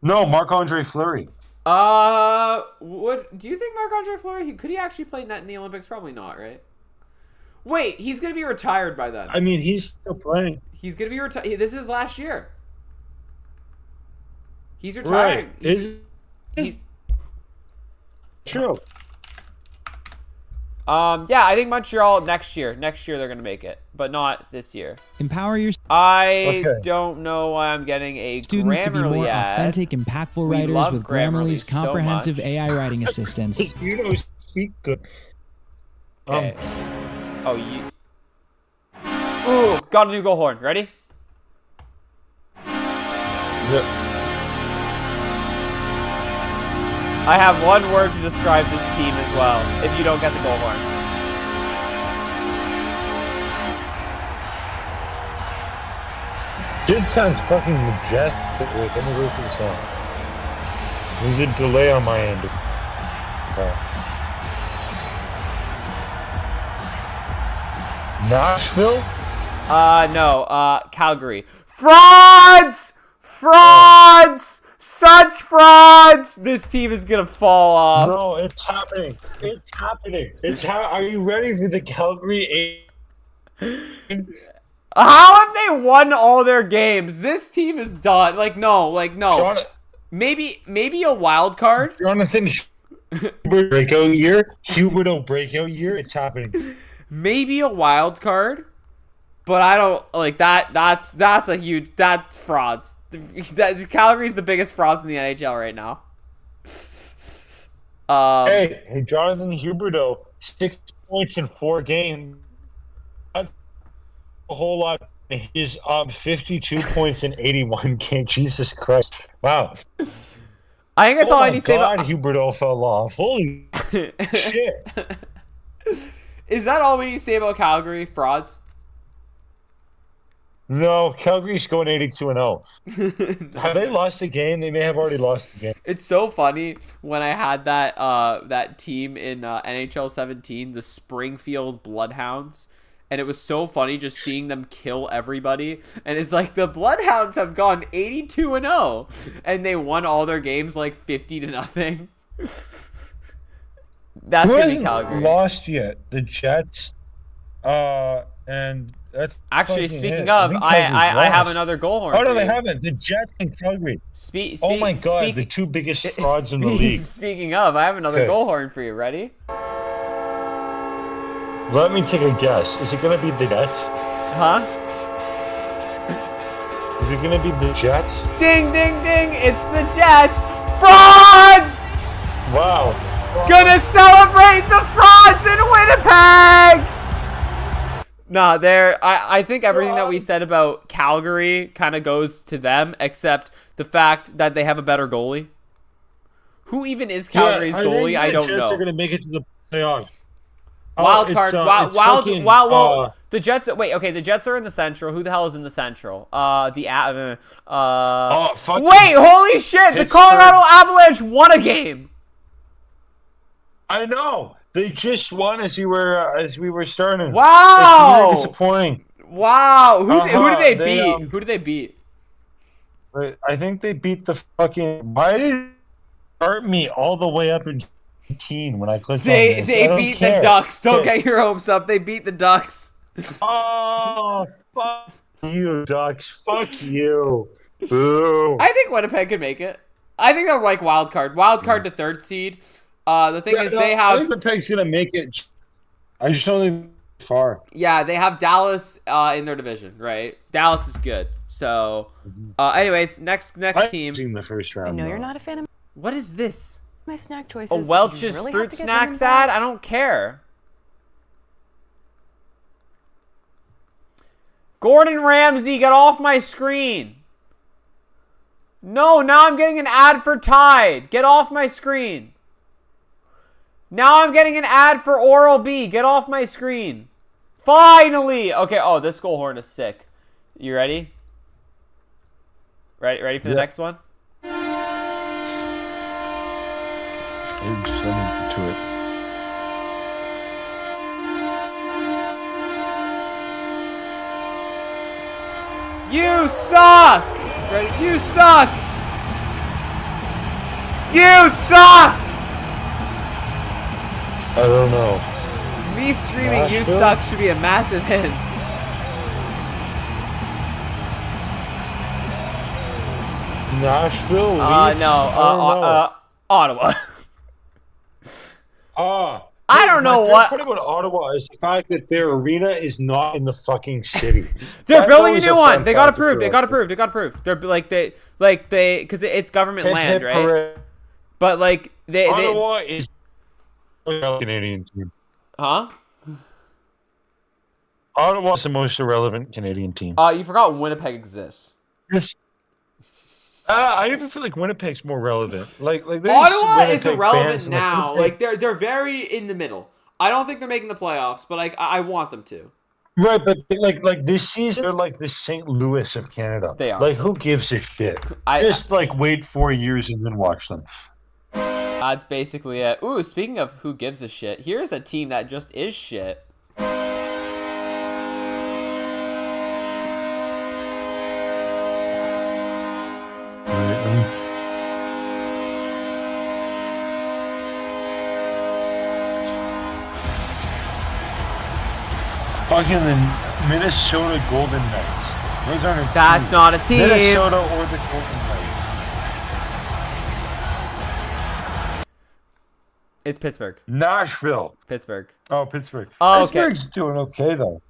No, Marc-Andre Fleury. What do you think Marc-Andre Fleury? Could he actually play net in the Olympics? Probably not, right? Wait, he's going to be retired by then. I mean, he's still playing. He's going to be retired. This is last year. He's retiring. Right. He's true. Yeah, I think Montreal next year. Next year they're going to make it, but not this year. Empower your I don't know why I'm getting a students to be more ad. authentic, impactful writers with Grammarly's comprehensive AI writing assistance. You know, speak good. Okay. Ooh, got a new goal horn. Ready? Yep. I have one word to describe this team as well, if you don't get the goal horn. Dude sounds fucking majestic. Wait, let me go through the song. There's a delay on my end. Okay. Nashville? No, Calgary. Frauds! Frauds! Such frauds! This team is gonna fall off. No, it's happening. It's happening. Are you ready for the Calgary? How have they won all their games? This team is done. No. Maybe a wild card. Jonathan breakout year. Huberdeau breakout year. It's happening. Maybe a wild card, but I don't like that. That's frauds. Calgary's the biggest frauds in the NHL right now. Hey, Jonathan Huberdeau, 6 points in 4 games. That's a whole lot. He's 52 points in 81 games. Jesus Christ! Wow. I think that's all I need to say about Huberdeau fell off. Holy shit! Is that all we need to say about Calgary frauds? No, Calgary's going 82-0. Have they lost a game? They may have already lost the game. It's so funny when I had that team in NHL 17, the Springfield Bloodhounds, and it was so funny just seeing them kill everybody. And it's like the Bloodhounds have gone 82-0, and they won all their games like 50-0. That's Who gonna be hasn't Calgary. Lost yet? The Jets, and that's actually speaking of, I have another goal horn. Oh no, they haven't. The Jets and Calgary. Oh my god, the two biggest frauds in the league. Speaking of, I have another goal horn for you. Ready? Let me take a guess. Is it gonna be the Jets? Huh? Is it gonna be the Jets? Ding, ding, ding! It's the Jets! Frauds! Wow. Gonna celebrate the frauds in Winnipeg! Nah, I think everything that we said about Calgary kind of goes to them, except the fact that they have a better goalie. Who even is Calgary's goalie? I don't know. The Jets are gonna make it to the playoffs. Wild card. The Jets. Wait, okay. The Jets are in the Central. Who the hell is in the Central? Fuck. Wait, holy shit! The Colorado Avalanche won a game. I know. They just won as we were starting. Wow. It's really disappointing. Wow. Who did they beat? Who did they beat? I think they beat the fucking. Why did it start me all the way up in 18 when I clicked on this? They beat the Ducks. Don't get your hopes up. They beat the Ducks. Oh, fuck you, Ducks. Fuck you. Boo. I think Winnipeg could make it. I think they're like wild card to third seed. The thing is, they have. I think Winnipeg's gonna make it. I just don't think far. Yeah, they have Dallas in their division, right? Dallas is good. So, anyways, next team. In the first round. I know you're not a fan of What is this? my snack A choices. but Welch's you really fruit have to get them snacks in bed. ad? I don't care. Gordon Ramsay, get off my screen. No, now I'm getting an ad for Tide. Get off my screen. Now I'm getting an ad for Oral-B. Get off my screen. Finally! Okay, oh, this goal horn is sick. You ready? Ready for the next one? Just let me to it. You suck! Right, you suck! You suck! I don't know. Me screaming "You Nashville? suck" should be a massive hint. Nashville? No, I don't know. Ottawa. I don't know my what- favorite part about Ottawa is the fact that their arena is not in the fucking city. They're That's building a always new fun one. They got fact to approved. throw They got out there. approved. They got approved. They're because it's government Hip, land, hip, right? hooray. But like they Ottawa is a Canadian team. huh? Ottawa is the most irrelevant Canadian team. You forgot Winnipeg exists. Yes. I even feel like Winnipeg's more relevant. Like there's Ottawa is Winnipeg irrelevant fans, now. Winnipeg- Like they're very in the middle. I don't think they're making the playoffs, but like I want them to. right, but like this season, they're like the St. Louis of Canada. They are. Like, who gives a shit? Just like wait 4 years and then watch them. That's basically it. Ooh, speaking of who gives a shit, here's a team that just is shit. Fucking the Minnesota Golden Knights. Those aren't a That's team. not a team. Minnesota or the Golden Knights. It's Pittsburgh. Nashville. Pittsburgh. Oh, Pittsburgh. Oh, okay. Pittsburgh's doing okay though.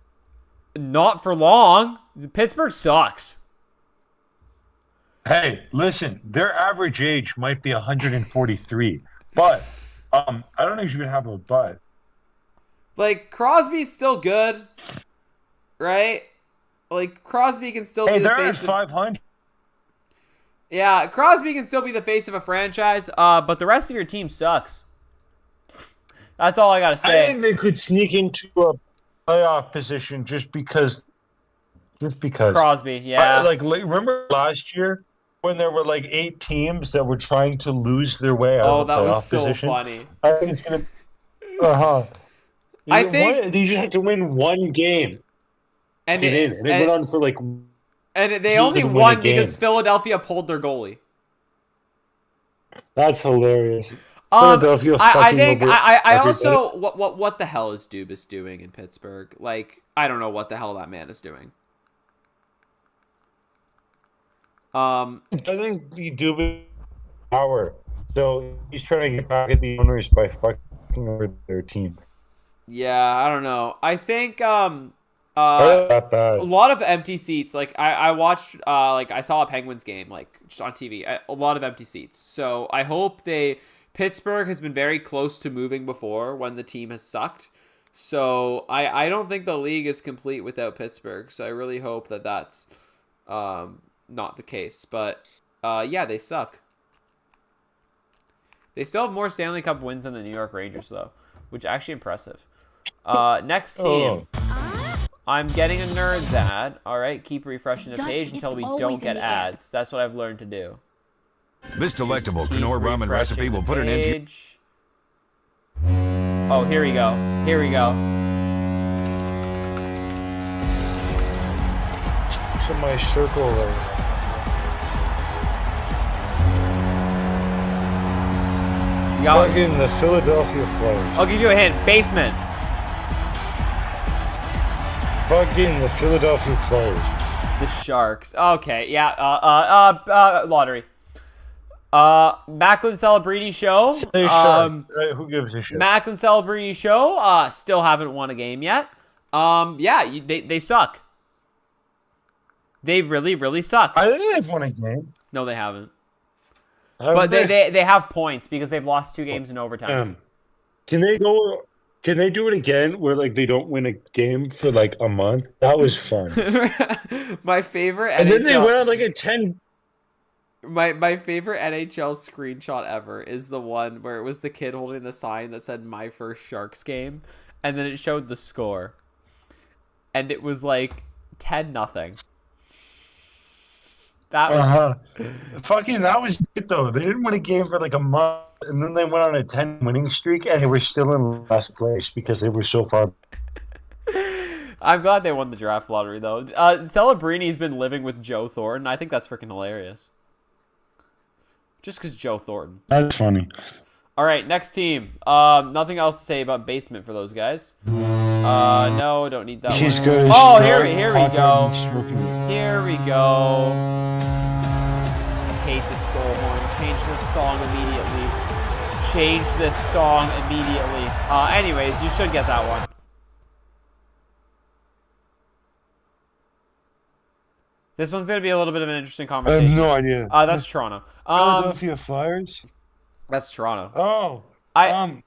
Not for long. Pittsburgh sucks. Hey, listen, their average age might be 143, but I don't even have a but. Like Crosby's still good, right? Like Crosby can still Hey, be the they're at face of 500. Yeah, Crosby can still be the face of a franchise, but the rest of your team sucks. That's all I gotta I say. think they could sneak into a playoff position just because. Crosby, yeah. Like remember last year when there were like 8 teams that were trying to lose their way out Oh, of the that playoff was so position? funny. I think it's gonna. I think- you just have to win one game. And Get in. And it went on for like. and they you only can win a won because game. Philadelphia pulled their goalie. That's hilarious. Philadelphia I fucking think over I everybody. also what the hell is Dubas doing in Pittsburgh? Like I don't know what the hell that man is doing. I think the Dubin power. So he's trying to get back at the owners by fucking over their team. Yeah, I don't know. I think Not that a bad. lot of empty seats. Like I watched like I saw a Penguins game like just on TV. A lot of empty seats. So I hope Pittsburgh has been very close to moving before when the team has sucked. So I don't think the league is complete without Pittsburgh. So I really hope that that's not the case. But yeah, they suck. They still have more Stanley Cup wins than the New York Rangers though, which is actually impressive. Next team. I'm getting a Nerds ad. All right, keep refreshing the Dust page is until we always don't in get the air. ads. That's what I've learned to do. This delectable Keep quinoa ramen refreshing recipe will the put an end to page. Oh, here we go. Here we go. To my circle right You got Fucking the Philadelphia Flyers. I'll give you a hint. Basement. Fucking the Philadelphia Flyers. The Sharks. Okay, yeah. Lottery. Macklin Celebrini show. Hey, Sharks. Who gives a shit? Macklin Celebrini show. Still haven't won a game yet. They suck. They really, really suck. I think they've won a game. No, they haven't. But they have points because they've lost 2 games in overtime. Can they do it again where like they don't win a game for like a month? That was fun. My favorite And NHL, then they went on like a 10. my favorite NHL screenshot ever is the one where it was the kid holding the sign that said "My first Sharks game," and then it showed the score, and it was like 10-0. That was Fucking that was it though. They didn't win a game for like a month, and then they went on a 10 winning streak, and they were still in last place because they were so far. I'm glad they won the draft lottery though. Celebrini's been living with Joe Thornton. I think that's freaking hilarious. Just because Joe Thornton. That's funny. All right, next team. Nothing else to say about basement for those guys. No, don't need that She's one. good. Oh, here we go. Stroking. Here we go. I hate this goal horn. Change this song immediately. Change this song immediately. Anyways, you should get that one. This one's gonna be a little bit of an interesting I conversation. have no idea. That's Toronto. Philadelphia Flyers. That's Toronto. Oh, I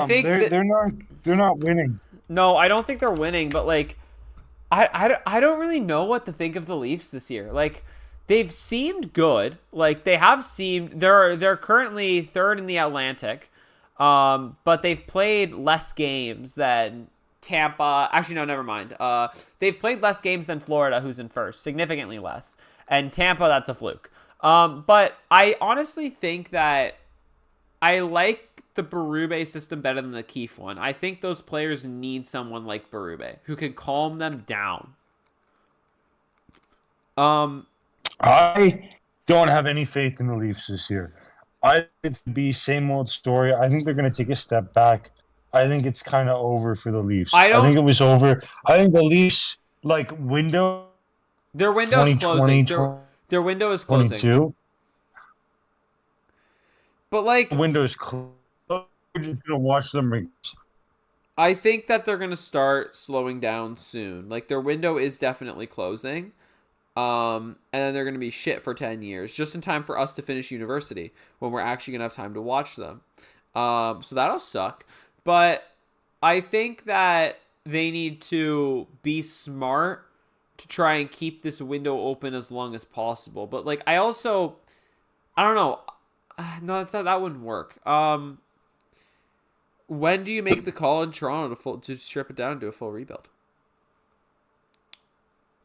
think they're not winning. No, I don't think they're winning, but like, I don't really know what to think of the Leafs this year. Like, they've seemed good. Like, they have seemed they're currently 3rd in the Atlantic, but they've played less games than Tampa. Actually, no, never mind. They've played less games than Florida, who's in 1st, significantly less, and Tampa, that's a fluke. But I honestly think that I like the Berube system better than the Keefe one. I think those players need someone like Berube who can calm them down. I don't have any faith in the Leafs this year. I think it's be same old story. I think they're going to take a step back. I think it's kind of over for the Leafs. I think it was over. I think the Leafs window. Their window is closing. Their window is closing. 22. But like, the window is closed. We're just gonna watch them. I think that they're gonna start slowing down soon. Like, their window is definitely closing. And then they're gonna be shit for 10 years, just in time for us to finish university when we're actually gonna have time to watch them. So that'll suck. But I think that they need to be smart to try and keep this window open as long as possible. But like, I don't know. No, that wouldn't work. When do you make the call in Toronto to strip it down and do a full rebuild?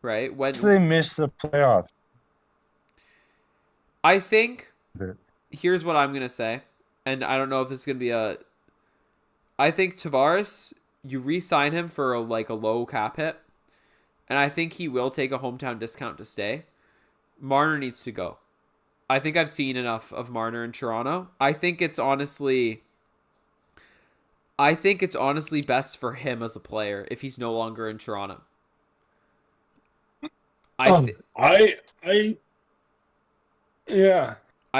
Right? When they miss the playoffs. I think here's what I'm gonna say, and I don't know if this is gonna be I think Tavares, you re-sign him for a low cap hit, and I think he will take a hometown discount to stay. Marner needs to go. I think I've seen enough of Marner in Toronto. I think it's honestly best for him as a player if he's no longer in Toronto. I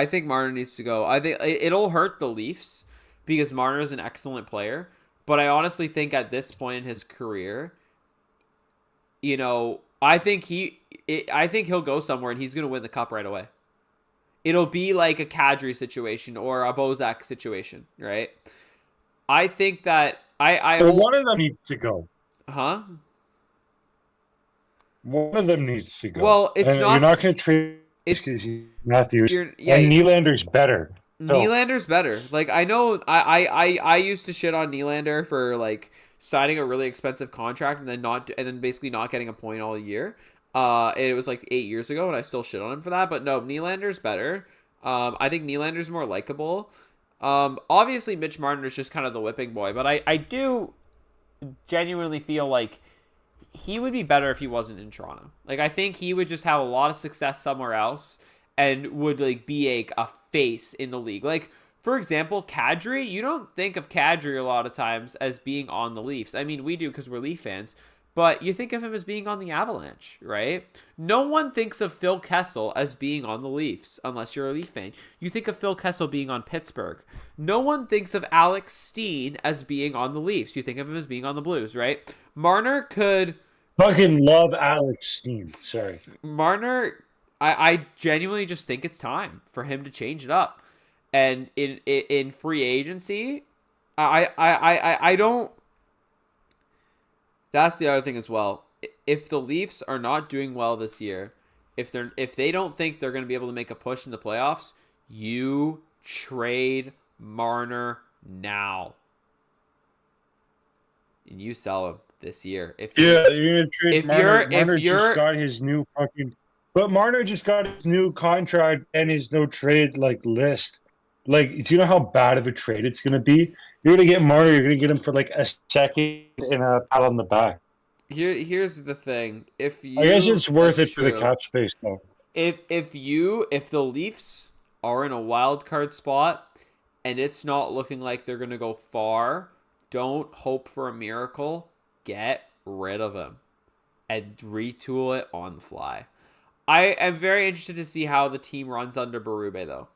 think Marner needs to go. I think it'll hurt the Leafs because Marner is an excellent player, but I honestly think at this point in his career, I think he'll go somewhere and he's going to win the cup right away. It'll be like a Kadri situation or a Bozak situation, right? I think that one of them needs to go. Huh? One of them needs to go. Well, you're not going to trade Matthews. And Nylander's better. Nylander's better. Like, I know I used to shit on Nylander for like signing a really expensive contract and then basically not getting a point all year. It was like 8 years ago, and I still shit on him for that. But no, Nylander's better. I think Nylander's more likable. Obviously, Mitch Marner's just kind of the whipping boy, but I do genuinely feel like he would be better if he wasn't in Toronto. Like, I think he would just have a lot of success somewhere else, and would like be a face in the league. Like, for example, Kadri, you don't think of Kadri a lot of times as being on the Leafs. I mean, we do because we're Leaf fans, but you think of him as being on the Avalanche, right? No one thinks of Phil Kessel as being on the Leafs unless you're a Leaf fan. You think of Phil Kessel being on Pittsburgh. No one thinks of Alex Steen as being on the Leafs. You think of him as being on the Blues, right? Marner could... Fucking love Alex Steen. Sorry. Marner, I genuinely just think it's time for him to change it up. And in free agency, I don't... That's the other thing as well. If the Leafs are not doing well this year, if they don't think they're going to be able to make a push in the playoffs, you trade Marner now. And you sell him this year. You're gonna trade Marner. Marner just got his new fucking... But Marner just got his new contract and his no trade list. Like, do you know how bad of a trade it's gonna be? You're going to get Marner, you're going to get him for like a second and a pat on the back. Here's the thing. I guess it's worth it for the cap space, though. If the Leafs are in a wild card spot and it's not looking like they're going to go far, don't hope for a miracle. Get rid of him and retool it on the fly. I am very interested to see how the team runs under Berube, though.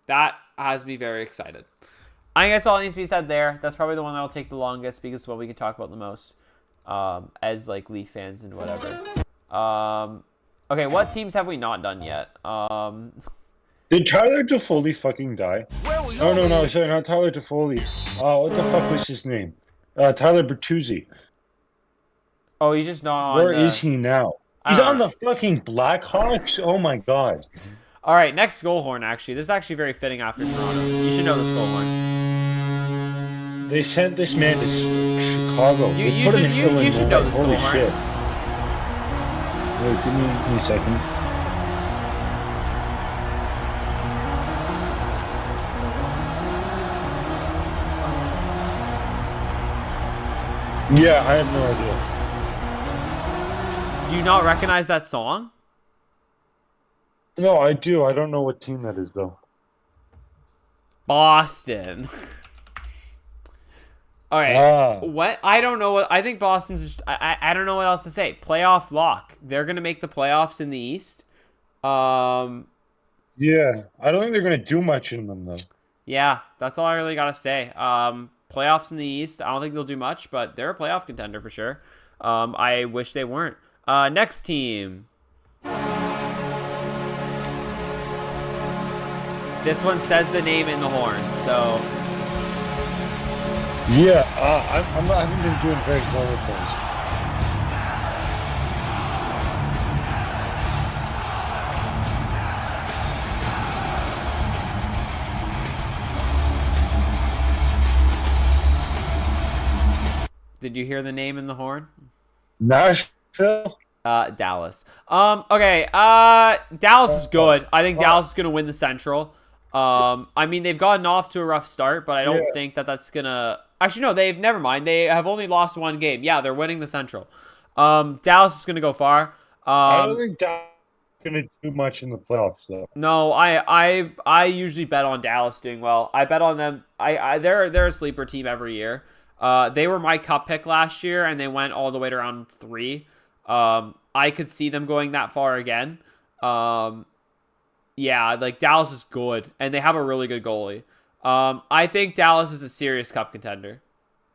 That has me very excited. I think that's all that needs to be said there. That's probably the one that'll take the longest because it's what we can talk about the most as like Leaf fans and whatever. Okay, what teams have we not done yet? Did Tyler Toffoli fucking die? Oh, no, sorry, not Tyler Toffoli. What the fuck was his name? Tyler Bertuzzi. Oh, he's just not on. Where is he now? He's on the fucking Blackhawks? Oh my god. All right, next goal horn, actually. This is actually very fitting after Toronto. You should know this goal horn. They sent this man to Chicago. You should know this goal horn. Holy shit. Wait, give me a second. Yeah, I have no idea. Do you not recognize that song? No, I do. I don't know what team that is, though. Boston. All right. What? I don't know what... I think Boston's... Just, I don't know what else to say. Playoff lock. They're going to make the playoffs in the East. Yeah. I don't think they're going to do much in them, though. Yeah. That's all I really got to say. Playoffs in the East. I don't think they'll do much, but they're a playoff contender for sure. I wish they weren't. Next team. This one says the name in the horn, so... Yeah, I haven't been doing very well with those. Did you hear the name in the horn? Nashville? Dallas. Okay, Dallas is good. I think Dallas is going to win the Central. I mean, they've gotten off to a rough start, but I don't think that's going to... Actually, no, never mind. They have only lost one game. Yeah, they're winning the Central. Dallas is going to go far. I don't think Dallas is going to do much in the playoffs, though. No, I usually bet on Dallas doing well. I bet on them. They're a sleeper team every year. They were my cup pick last year, and they went all the way to round 3. I could see them going that far again. Yeah, like Dallas is good, and they have a really good goalie. I think Dallas is a serious cup contender.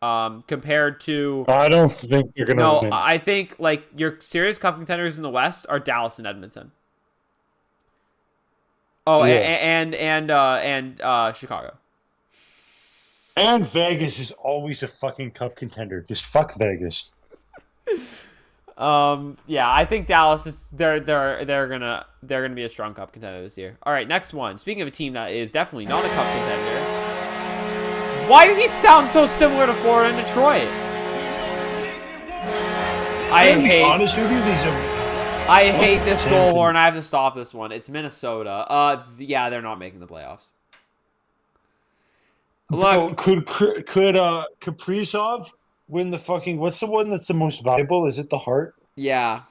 Compared to... I don't think you're going to win. I think like your serious cup contenders in the West are Dallas and Edmonton. Oh, yeah. and Chicago. And Vegas is always a fucking cup contender. Just fuck Vegas. Yeah, I think Dallas is they're gonna be a strong cup contender this year. All right, next one. Speaking of a team that is definitely not a cup contender, why do these sound so similar to Florida and Detroit? I hate this goal horn. I have to stop this one. It's Minnesota. Yeah, they're not making the playoffs. Look, could Kaprizov win the fucking... What's the one that's the most valuable? Is it the Hart? Yeah.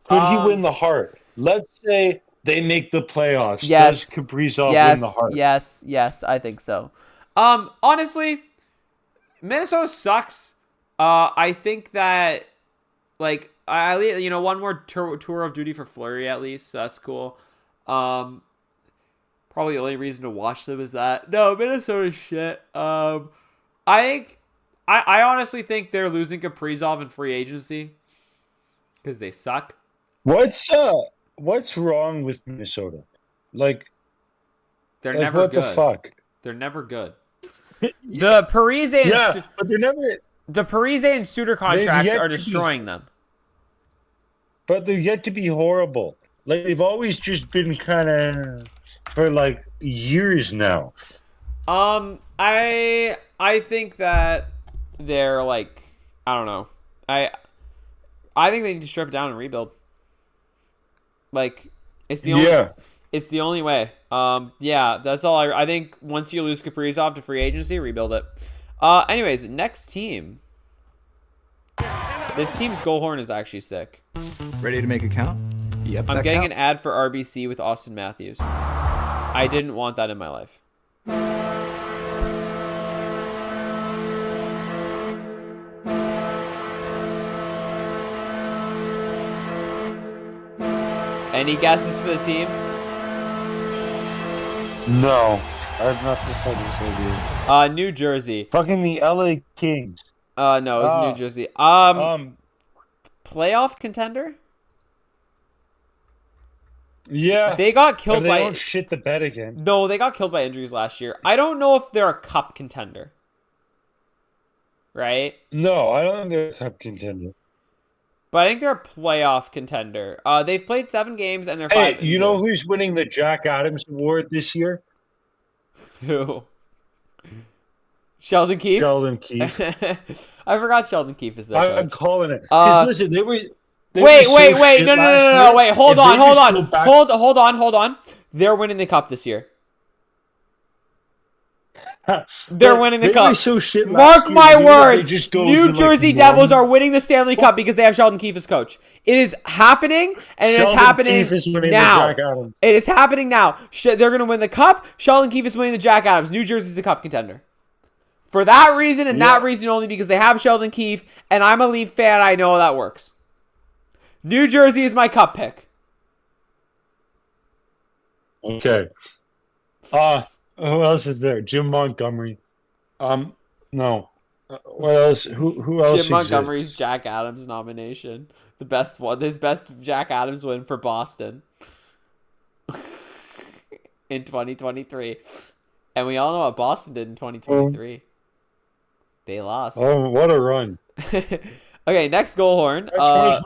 Could he win the Hart? Let's say they make the playoffs. Yes. Does Kaprizov win the Hart? Yes, I think so. Honestly, Minnesota sucks. I think that, like, one more tour of duty for Fleury at least. So that's cool. Probably the only reason to watch them is that. No, Minnesota's shit. I honestly think they're losing Kaprizov in free agency because they suck. What's wrong with Minnesota? Like, They're never what good. the fuck? They're never good. The Parise and but they're never. The Parise and Suter contracts are destroying them. But they're yet to be horrible. Like, they've always just been kind of for like years now. I think that they're like, I don't know. I think they need to strip it down and rebuild. Like, it's the only way. Yeah, that's all. I think once you lose Kaprizov to free agency, rebuild it. Anyways, next team. This team's goal horn is actually sick. Ready to make a count? Yep. I'm getting an ad for RBC with Austin Matthews. I didn't want that in my life. Any guesses for the team? No, I have not the slightest idea. New Jersey. Fucking the LA Kings. No, it was New Jersey. Playoff contender? Yeah. They got killed by... They don't shit the bed again. No, they got killed by injuries last year. I don't know if they're a cup contender. Right? No, I don't think they're a cup contender. But I think they're a playoff contender. They've played 7 games and they're 5. Hey, you know who's winning the Jack Adams Award this year? Who? Sheldon Keefe? Sheldon Keefe. I forgot Sheldon Keefe is there. I'm calling it. Because listen, they were... Wait. No. Wait, hold on. They're winning the cup this year. They're winning the cup. So shit Mark my words. New Jersey like Devils are winning the Stanley Cup because they have Sheldon Keefe as coach. It is happening, and it is happening now. It is happening now. They're going to win the cup. Sheldon Keefe is winning the Jack Adams. New Jersey's a cup contender. For that reason and that reason only, because they have Sheldon Keefe, and I'm a Leaf fan. I know how that works. New Jersey is my cup pick. Okay. Who else is there? Jim Montgomery. No. What else? Who else? Jim Montgomery's Jack Adams nomination. The best one. His best Jack Adams win for Boston. In 2023. And we all know what Boston did in 2023. They lost. Oh, what a run. Okay, next goal horn. Huh?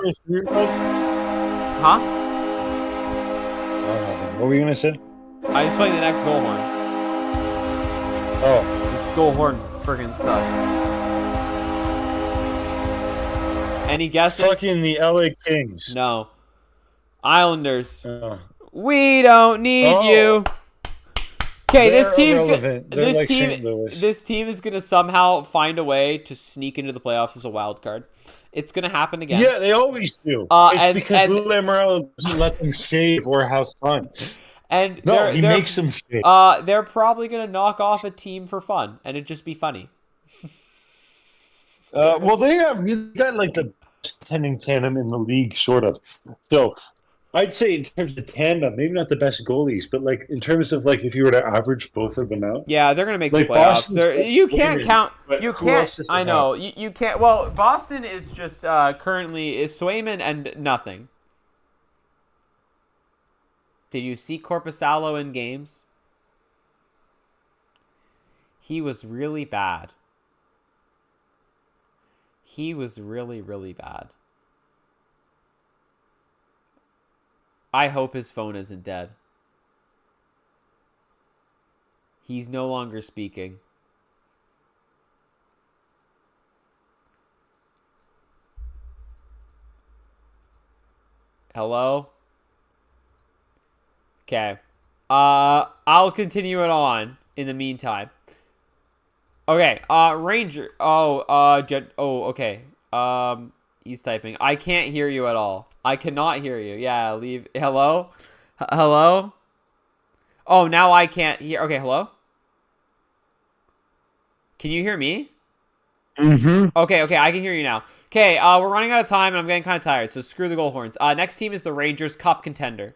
What were you going to say? I was playing the next goal horn. Oh. This goal horn friggin' sucks. Any guesses? Fucking the LA Kings. No. Islanders. We don't need you. Okay, this team is gonna somehow find a way to sneak into the playoffs as a wild card. It's gonna happen again. Yeah, they always do. It's because Lou Lamoriello doesn't let them shave or have fun. And he makes them shave. They're probably gonna knock off a team for fun, and it'd just be funny. Well, they got like the best tending tandem in the league, sort of. So I'd say in terms of tandem, maybe not the best goalies, but like in terms of like if you were to average both of them out. Yeah, they're gonna make the playoffs. You can't count. You can't. I know. You can't. Well, Boston is just currently is Swayman and nothing. Did you see Korpisalo in games? He was really bad. He was really, really bad. I hope his phone isn't dead. He's no longer speaking. Hello? Okay. I'll continue it on in the meantime. Okay, Ranger. Okay. He's typing. I can't hear you at all. I cannot hear you. Yeah, leave. Hello? Hello? Oh, now I can't hear. Okay, hello? Can you hear me? Mm-hmm. Okay, I can hear you now. Okay, we're running out of time, and I'm getting kind of tired, so screw the goal horns. Next team is the Rangers, cup contender.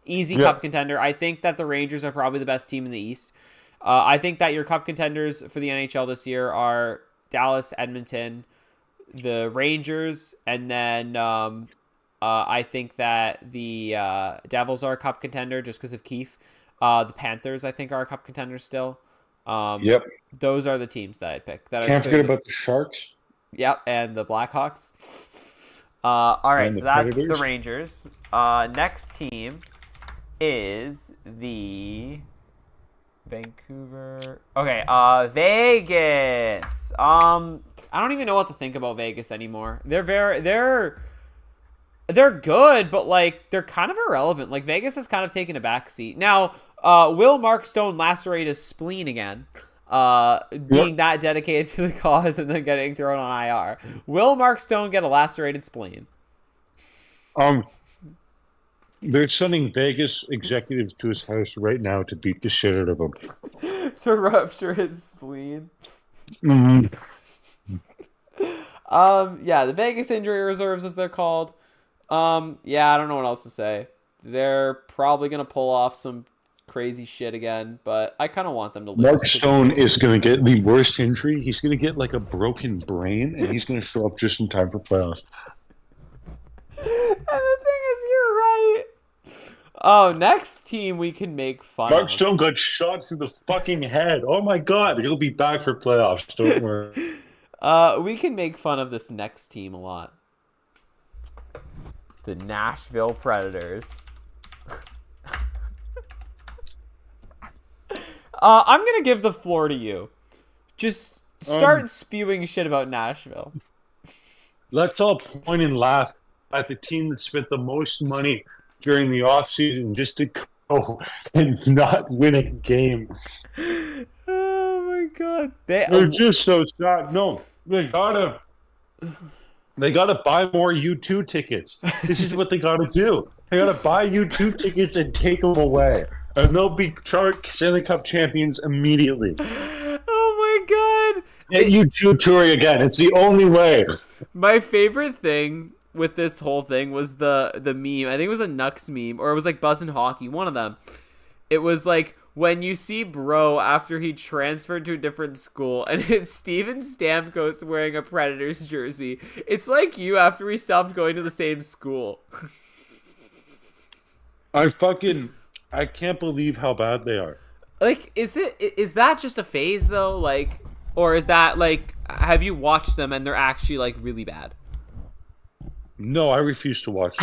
Easy cup contender. I think that the Rangers are probably the best team in the East. I think that your cup contenders for the NHL this year are Dallas, Edmonton, the Rangers, and then I think that the Devils are a cup contender just because of Keefe. The Panthers, I think, are a cup contender still. Yep. Those are the teams that I pick. That Can't forget about the Sharks. Yep, and the Blackhawks. All right, so that's Predators. the Rangers. Next team is the Vancouver. Okay, Vegas. I don't even know what to think about Vegas anymore. They're good, but like they're kind of irrelevant. Like Vegas has kind of taken a back seat. Now, will Mark Stone lacerate his spleen again? Being that dedicated to the cause and then getting thrown on IR. Will Mark Stone get a lacerated spleen? They're sending Vegas executives to his house right now to beat the shit out of him. To rupture his spleen. Mm-hmm. Yeah, the Vegas injury reserves, as they're called. Yeah, I don't know what else to say. They're probably gonna pull off some crazy shit again, but I kind of want them to lose. Mark Stone is going to get the worst injury. He's going to get like a broken brain, and he's going to show up just in time for playoffs. And the thing is, you're right. Oh, next team we can make fun of. Mark Stone got shot through the fucking head. Oh my god, he'll be back for playoffs. Don't worry. We can make fun of this next team a lot. The Nashville Predators. I'm going to give the floor to you. Just start spewing shit about Nashville. Let's all point and laugh at the team that spent the most money during the offseason just to go and not win a game. Oh my god. They're just so sad. No, they gotta buy more U2 tickets. This is what they gotta do. They gotta buy U2 tickets and take them away. And they'll be Stanley Cup champions immediately. Oh my god. Get U2 touring again. It's the only way. My favorite thing with this whole thing was the meme. I think it was a Nux meme, or it was like Buzz and Hockey, one of them. It was like when you see Bro after he transferred to a different school, and it's Steven Stamkos wearing a Predators jersey. It's like you after we stopped going to the same school. I can't believe how bad they are. Like, is that just a phase though? Like, or is that like, have you watched them and they're actually like really bad? No, I refuse to watch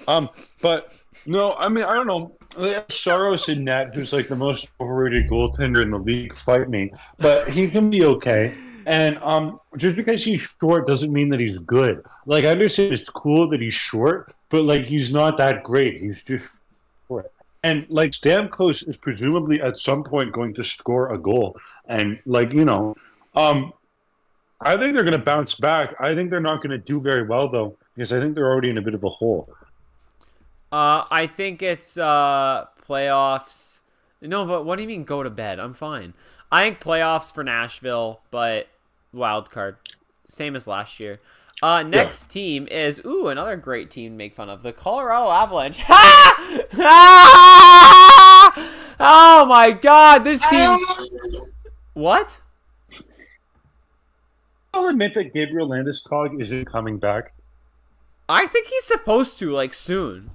them. But no, I mean, I don't know. They have Saros in net, who's like the most overrated goaltender in the league. Fight me, but he can be okay. And just because he's short doesn't mean that he's good. Like, I understand it's cool that he's short, but like he's not that great. He's just short. And like Stamkos is presumably at some point going to score a goal, and like I think they're going to bounce back. I think they're not going to do very well though, because I think they're already in a bit of a hole. I think it's playoffs. No, but what do you mean go to bed? I'm fine. I think playoffs for Nashville, but wild card, same as last year. Next team is another great team to make fun of, the Colorado Avalanche. Oh my god, this team. What? I'll admit that Gabriel Landeskog isn't coming back. I think he's supposed to, like, soon.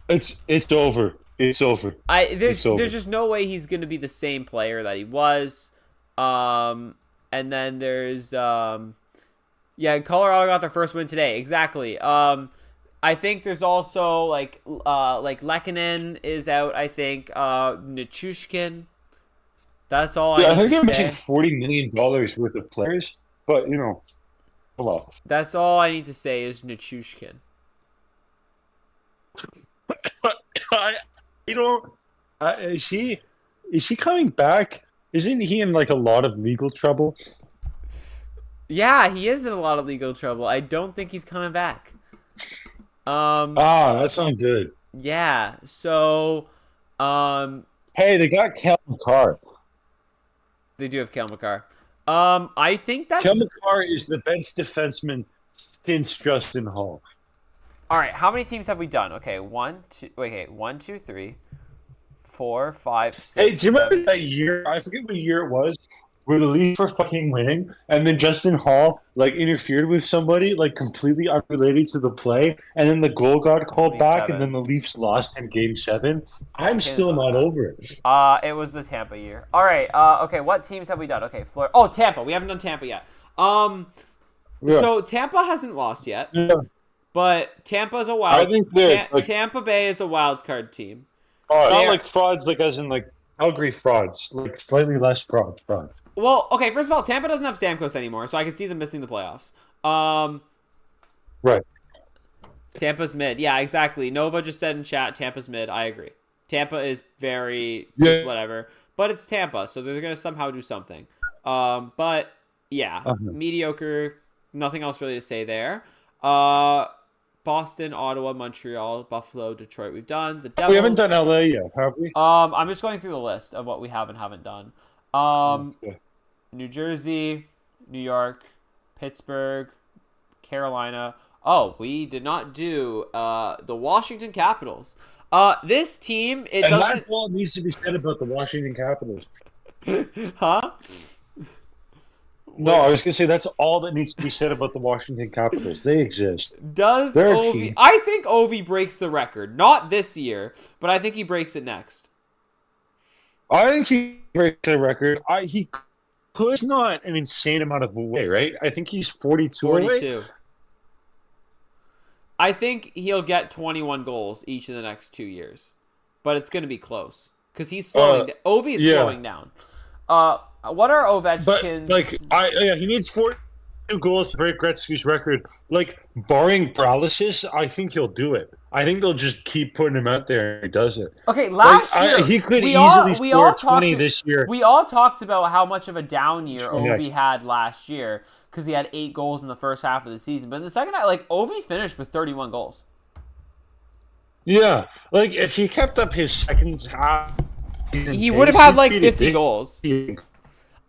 It's over. It's over. There's just no way he's gonna be the same player that he was. And then there's Colorado got their first win today. Exactly. I think there's also like Lehkonen is out. I think Nichushkin. That's all. I think they're missing $40 million worth of players, but hello. That's all I need to say is Nichushkin. Is he coming back? Isn't he in like a lot of legal trouble? Yeah, he is in a lot of legal trouble. I don't think he's coming back. That's not good. Yeah. So, Hey, they got Kel McCarr. they do have Cale Makar. I think Kel that's McCarr is the best defenseman since Justin Hall. all right. How many teams have we done? Okay, one, two. Wait, okay, 1, 2, 3, 4, 5, 6. Hey, do you remember 7. that year? I forget what year it was, where the Leafs were fucking winning, and then Justin Hall like interfered with somebody like completely unrelated to the play, and then the goal got called back, and 27. then the Leafs lost in Game 7. I'm Game's still not not bad. over it. It was the Tampa year. All right. Okay, what teams have we done? Okay, Florida. Oh, Tampa. We haven't done Tampa yet. Yeah. So Tampa hasn't lost yet, Yeah. but Tampa's a wild. I think they're like, Tampa Bay is a wild card team. not they're- like frauds, like as in like Calgary frauds, like slightly less fraud. Well, okay. First of all, Tampa doesn't have Stamkos anymore, so I can see them missing the playoffs. Right. Tampa's mid. Yeah, exactly. Nova just said in chat, Tampa's mid. I agree. Tampa is very just whatever, but it's Tampa, so they're gonna somehow do something. But yeah, mediocre. Nothing else really to say there. Boston, Ottawa, Montreal, Buffalo, Detroit. We've done the Devils. We haven't done LA yet, have we? I'm just going through the list of what we have and haven't done. Okay. New Jersey, New York, Pittsburgh, Carolina. Oh, we did not do the Washington Capitals. This team, it And that's doesn't. all that needs to be said about the Washington Capitals. Huh? No, I was gonna say that's all that needs to be said about the Washington Capitals. They exist. Does They're a Ovi? team. I think Ovi breaks the record. Not this year, but I think he breaks it next. I think he breaks the record. He could not an insane amount of away, right? I think he's 42. 42. I think he'll get 21 goals each in the next 2 years, but it's going to be close because he's slowing. Ovi is slowing down. What are Ovechkin's? But he needs 42 goals to break Gretzky's record. Like barring paralysis, I think he'll do it. I think they'll just keep putting him out there and he does it. Okay, last year he could we easily all score 20 this year. We all talked about how much of a down year Next. Ovi had last year because he had 8 goals in the first half of the season. But in the second half, like Ovi finished with 31 goals. Yeah, like if he kept up his second half, He would have had like 50 goals.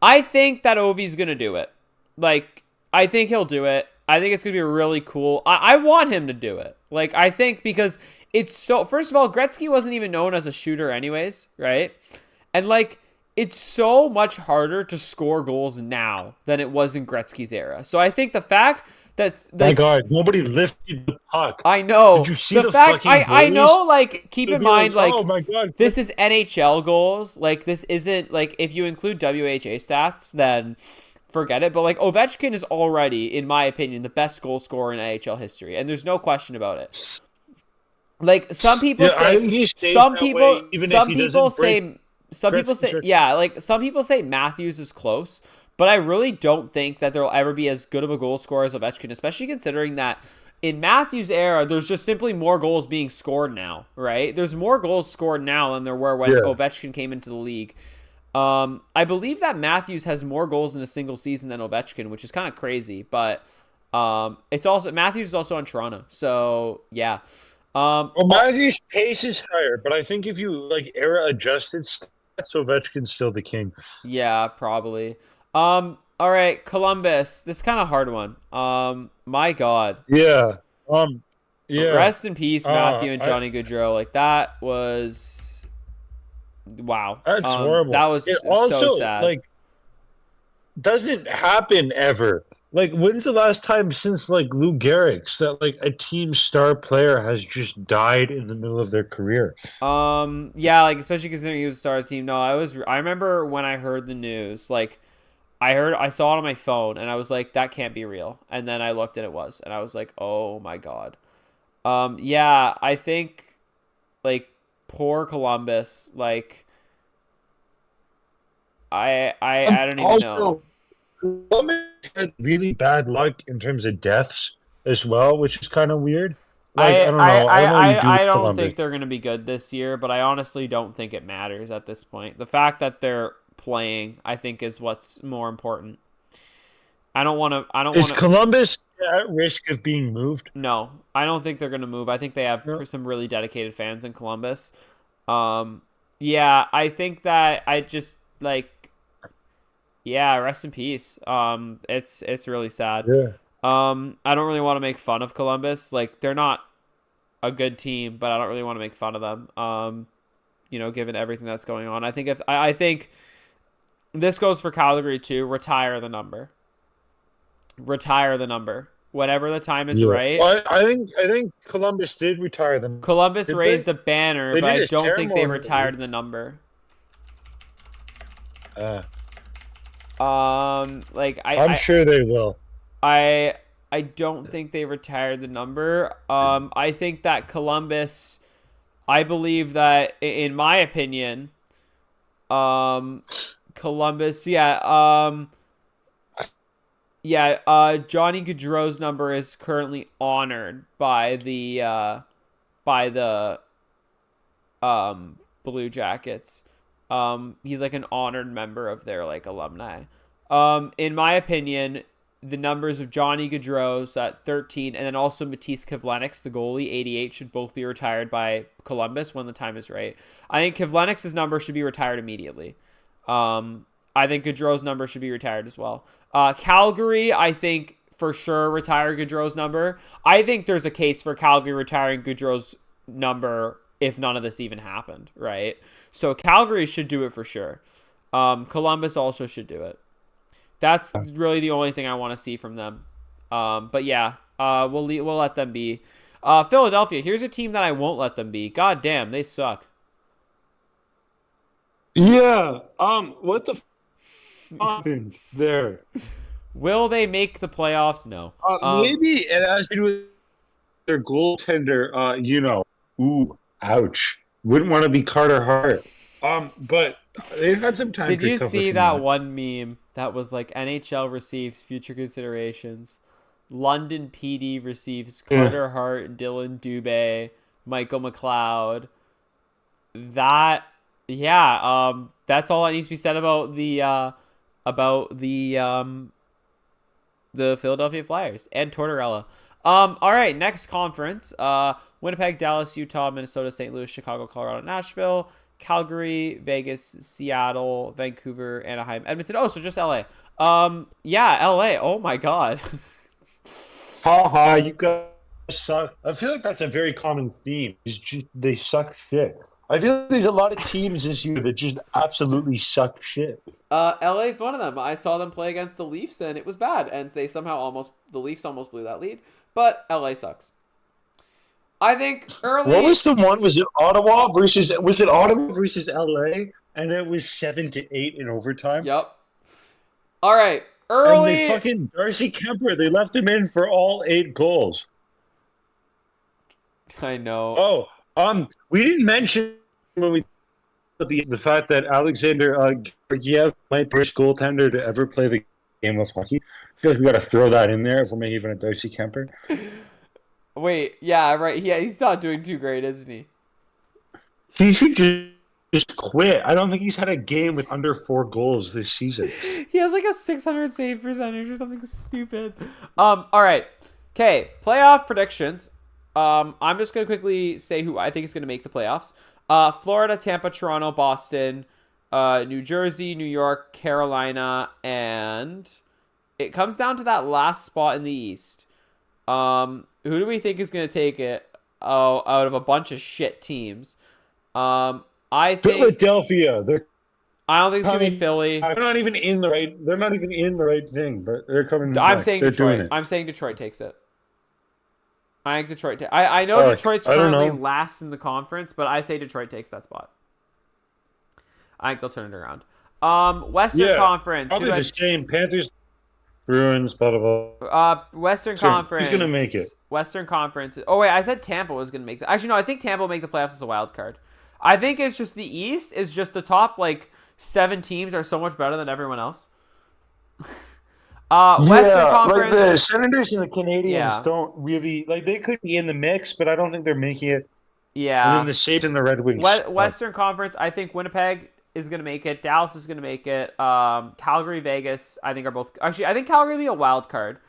I think that Ovi's gonna do it. Like, I think he'll do it. I think it's gonna be really cool. I want him to do it. Like, I think because it's so. First of all, Gretzky wasn't even known as a shooter, anyways, right? And like, it's so much harder to score goals now than it was in Gretzky's era. So I think the fact that My God, nobody lifted the puck. I know. Did you see the fact fucking I know, goalies? like, keep in mind, like, oh my God, this is NHL goals. Like, this isn't, like, if you include WHA stats, then forget it. But, like, Ovechkin is already, in my opinion, the best goal scorer in NHL history. And there's no question about it. Like, some people say Matthews is close. But I really don't think that there will ever be as good of a goal scorer as Ovechkin, especially considering that in Matthews' era, there's just simply more goals being scored now, right? There's more goals scored now than there were when Ovechkin came into the league. I believe that Matthews has more goals in a single season than Ovechkin, which is kind of crazy. But it's also Matthews is also on Toronto, so yeah. Well, Matthews' pace is higher, but I think if you like era adjusted stats, Ovechkin's still the king. Yeah, probably. All right, Columbus. This is kind of a hard one. My God. Yeah. Yeah. Rest in peace, Matthew and Johnny Gaudreau. Like, that was wow. That's horrible. That was it also, so sad. Like, doesn't happen ever. Like, when's the last time since like Lou Gehrig's that like a team star player has just died in the middle of their career? Yeah, like especially considering he was a star of the team. No, I remember when I heard the news, like I saw it on my phone and I was like, that can't be real. And then I looked and it was, and I was like, oh my God. Yeah, I think like poor Columbus, like I don't even know. Columbus had really bad luck in terms of deaths as well, which is kind of weird. Like, I don't know. I don't think they're going to be good this year, but I honestly don't think it matters at this point. The fact that they're playing, I think, is what's more important. I don't want to. Is Columbus at risk of being moved? No, I don't think they're going to move. I think they have No. some really dedicated fans in Columbus. Yeah, I think that I just like, yeah, rest in peace. It's really sad. Yeah. I don't really want to make fun of Columbus. Like, they're not a good team, but I don't really want to make fun of them. Given everything that's going on, I think this goes for Calgary too. Retire the number. Retire the number. Whenever the time is right. Well, I think Columbus did retire them. Columbus Did raised they? a banner, They but did I as don't think they ceremony. retired the number. Like I'm sure they will. I don't think they retired the number. I think that Columbus, I believe that in my opinion, Columbus, Johnny Gaudreau's number is currently honored by the Blue Jackets. He's like an honored member of their like alumni. In my opinion, the numbers of Johnny Gaudreau's at 13 and then also Matisse Kivlenieks, the goalie, 88, should both be retired by Columbus when the time is right. I think Kivlenieks' number should be retired immediately. I think Gaudreau's number should be retired as well. Calgary, I think for sure retire Gaudreau's number. I think there's a case for Calgary retiring Gaudreau's number if none of this even happened, right? So Calgary should do it for sure. Columbus also should do it. That's really the only thing I want to see from them. But yeah, we'll let them be. Philadelphia, here's a team that I won't let them be. God damn, they suck. Yeah. What the happened there? Will they make the playoffs? No. Maybe it has to do with their goaltender. Ooh, ouch. Wouldn't want to be Carter Hart. But they've had some time. Did to you recover see from that one meme that was like NHL receives future considerations? London PD receives Carter Hart, Dylan Dubé, Michael McLeod. That's all that needs to be said about the Philadelphia Flyers and Tortorella. All right, next conference. Winnipeg, Dallas, Utah, Minnesota, St. Louis, Chicago, Colorado, Nashville, Calgary, Vegas, Seattle, Vancouver, Anaheim, Edmonton. Oh, so just LA. LA. Oh my God. Haha, you guys suck. I feel like that's a very common theme. Is just they suck shit. I feel like there's a lot of teams this year that just absolutely suck shit. LA is one of them. I saw them play against the Leafs and it was bad, and the Leafs almost blew that lead. But LA sucks. I think early. What was the one? Was it Ottawa versus LA? And it was 7-8 in overtime. Yep. All right. Early. And they fucking Darcy Kemper. They left him in for all 8 goals. I know. Oh, we didn't mention when we the fact that Alexander Georgiev might be the first goaltender to ever play the game of hockey. I feel like we got to throw that in there if we're making even a Darcy Kemper. Wait, yeah, right. Yeah, he's not doing too great, isn't he? He should just quit. I don't think he's had a game with under 4 goals this season. He has like a 600 save percentage or something stupid. All right. Okay, playoff predictions. I'm just going to quickly say who I think is going to make the playoffs. Florida, Tampa, Toronto, Boston, New Jersey, New York, Carolina, and it comes down to that last spot in the East. Who do we think is going to take it out of a bunch of shit teams? I think Philadelphia. I don't think it's going to be Philly. They're not even in the right thing, but they're coming. I'm back. saying they're Detroit. doing it. I'm saying Detroit takes it. I think Detroit. I know Detroit's currently last in the conference, but I say Detroit takes that spot. I think they'll turn it around. Western Conference. Probably the same. Panthers, Bruins, blah, blah, blah. Western Conference. Who's going to make it? Western Conference. Oh, wait. I said Tampa was going to make it. Actually, no. I think Tampa will make the playoffs as a wild card. I think it's just the East is just the top, 7 teams are so much better than everyone else. Western Conference. The Senators and the Canadiens don't really they could be in the mix, but I don't think they're making it. Yeah. And then the Sabres and the Red Wings. Western Conference, I think Winnipeg is going to make it. Dallas is going to make it. Calgary, Vegas, I think are both. Actually, I think Calgary will be a wild card.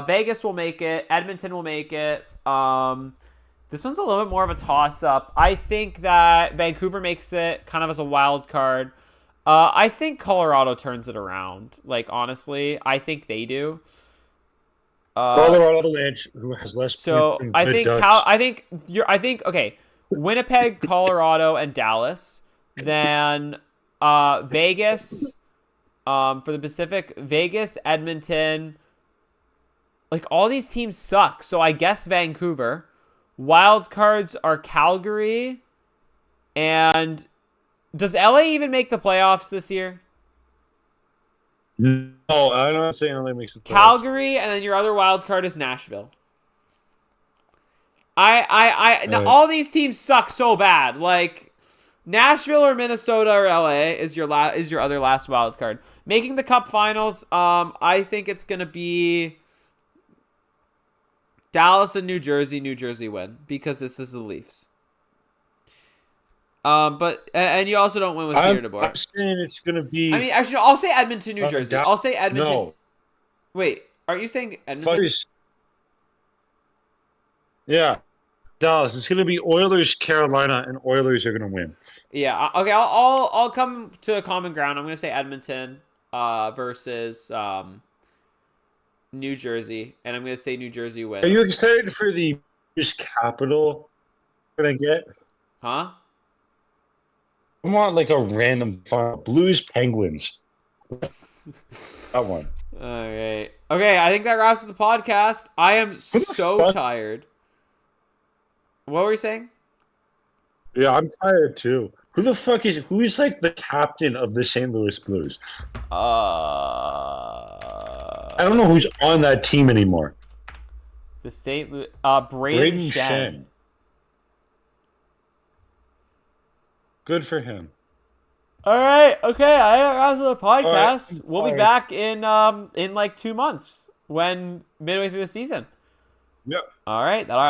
Vegas will make it. Edmonton will make it. This one's a little bit more of a toss-up. I think that Vancouver makes it kind of as a wild card. I think Colorado turns it around. Like, honestly, I think they do. Colorado Avalanche, who has less So points than I the think Ducks. I think okay, Winnipeg, Colorado, and Dallas. Then Vegas. For the Pacific, Vegas, Edmonton. Like, all these teams suck. So I guess Vancouver. Wild cards are Calgary. And does LA even make the playoffs this year? No, I'm not saying LA makes the playoffs. Calgary, and then your other wild card is Nashville. Now, all these teams suck so bad. Like, Nashville or Minnesota or LA is your other last wild card. Making the Cup Finals, I think it's gonna be Dallas and New Jersey. New Jersey win because this is the Leafs. But you also don't win with Peter DeBoer. I'm saying it's gonna be. I mean, actually, I'll say Edmonton, New Jersey. I'll say Edmonton. No. Wait, are you saying Edmonton? Yeah, Dallas. It's gonna be Oilers, Carolina, and Oilers are gonna win. Yeah. Okay. I'll come to a common ground. I'm gonna say Edmonton versus New Jersey, and I'm gonna say New Jersey wins. Are you excited for the Blues capital we're gonna get? Huh? I want like a random final. Blues Penguins. That one. All right. Okay. I think that wraps up the podcast. I am so tired. What were you saying? Yeah, I'm tired too. Who is like the captain of the St. Louis Blues? I don't know who's on that team anymore. The St. Louis Braden Shen. Good for him. All right. Okay. I think that wraps up the podcast. Right. We'll be back in like 2 months when midway through the season. Yep. All right. That'll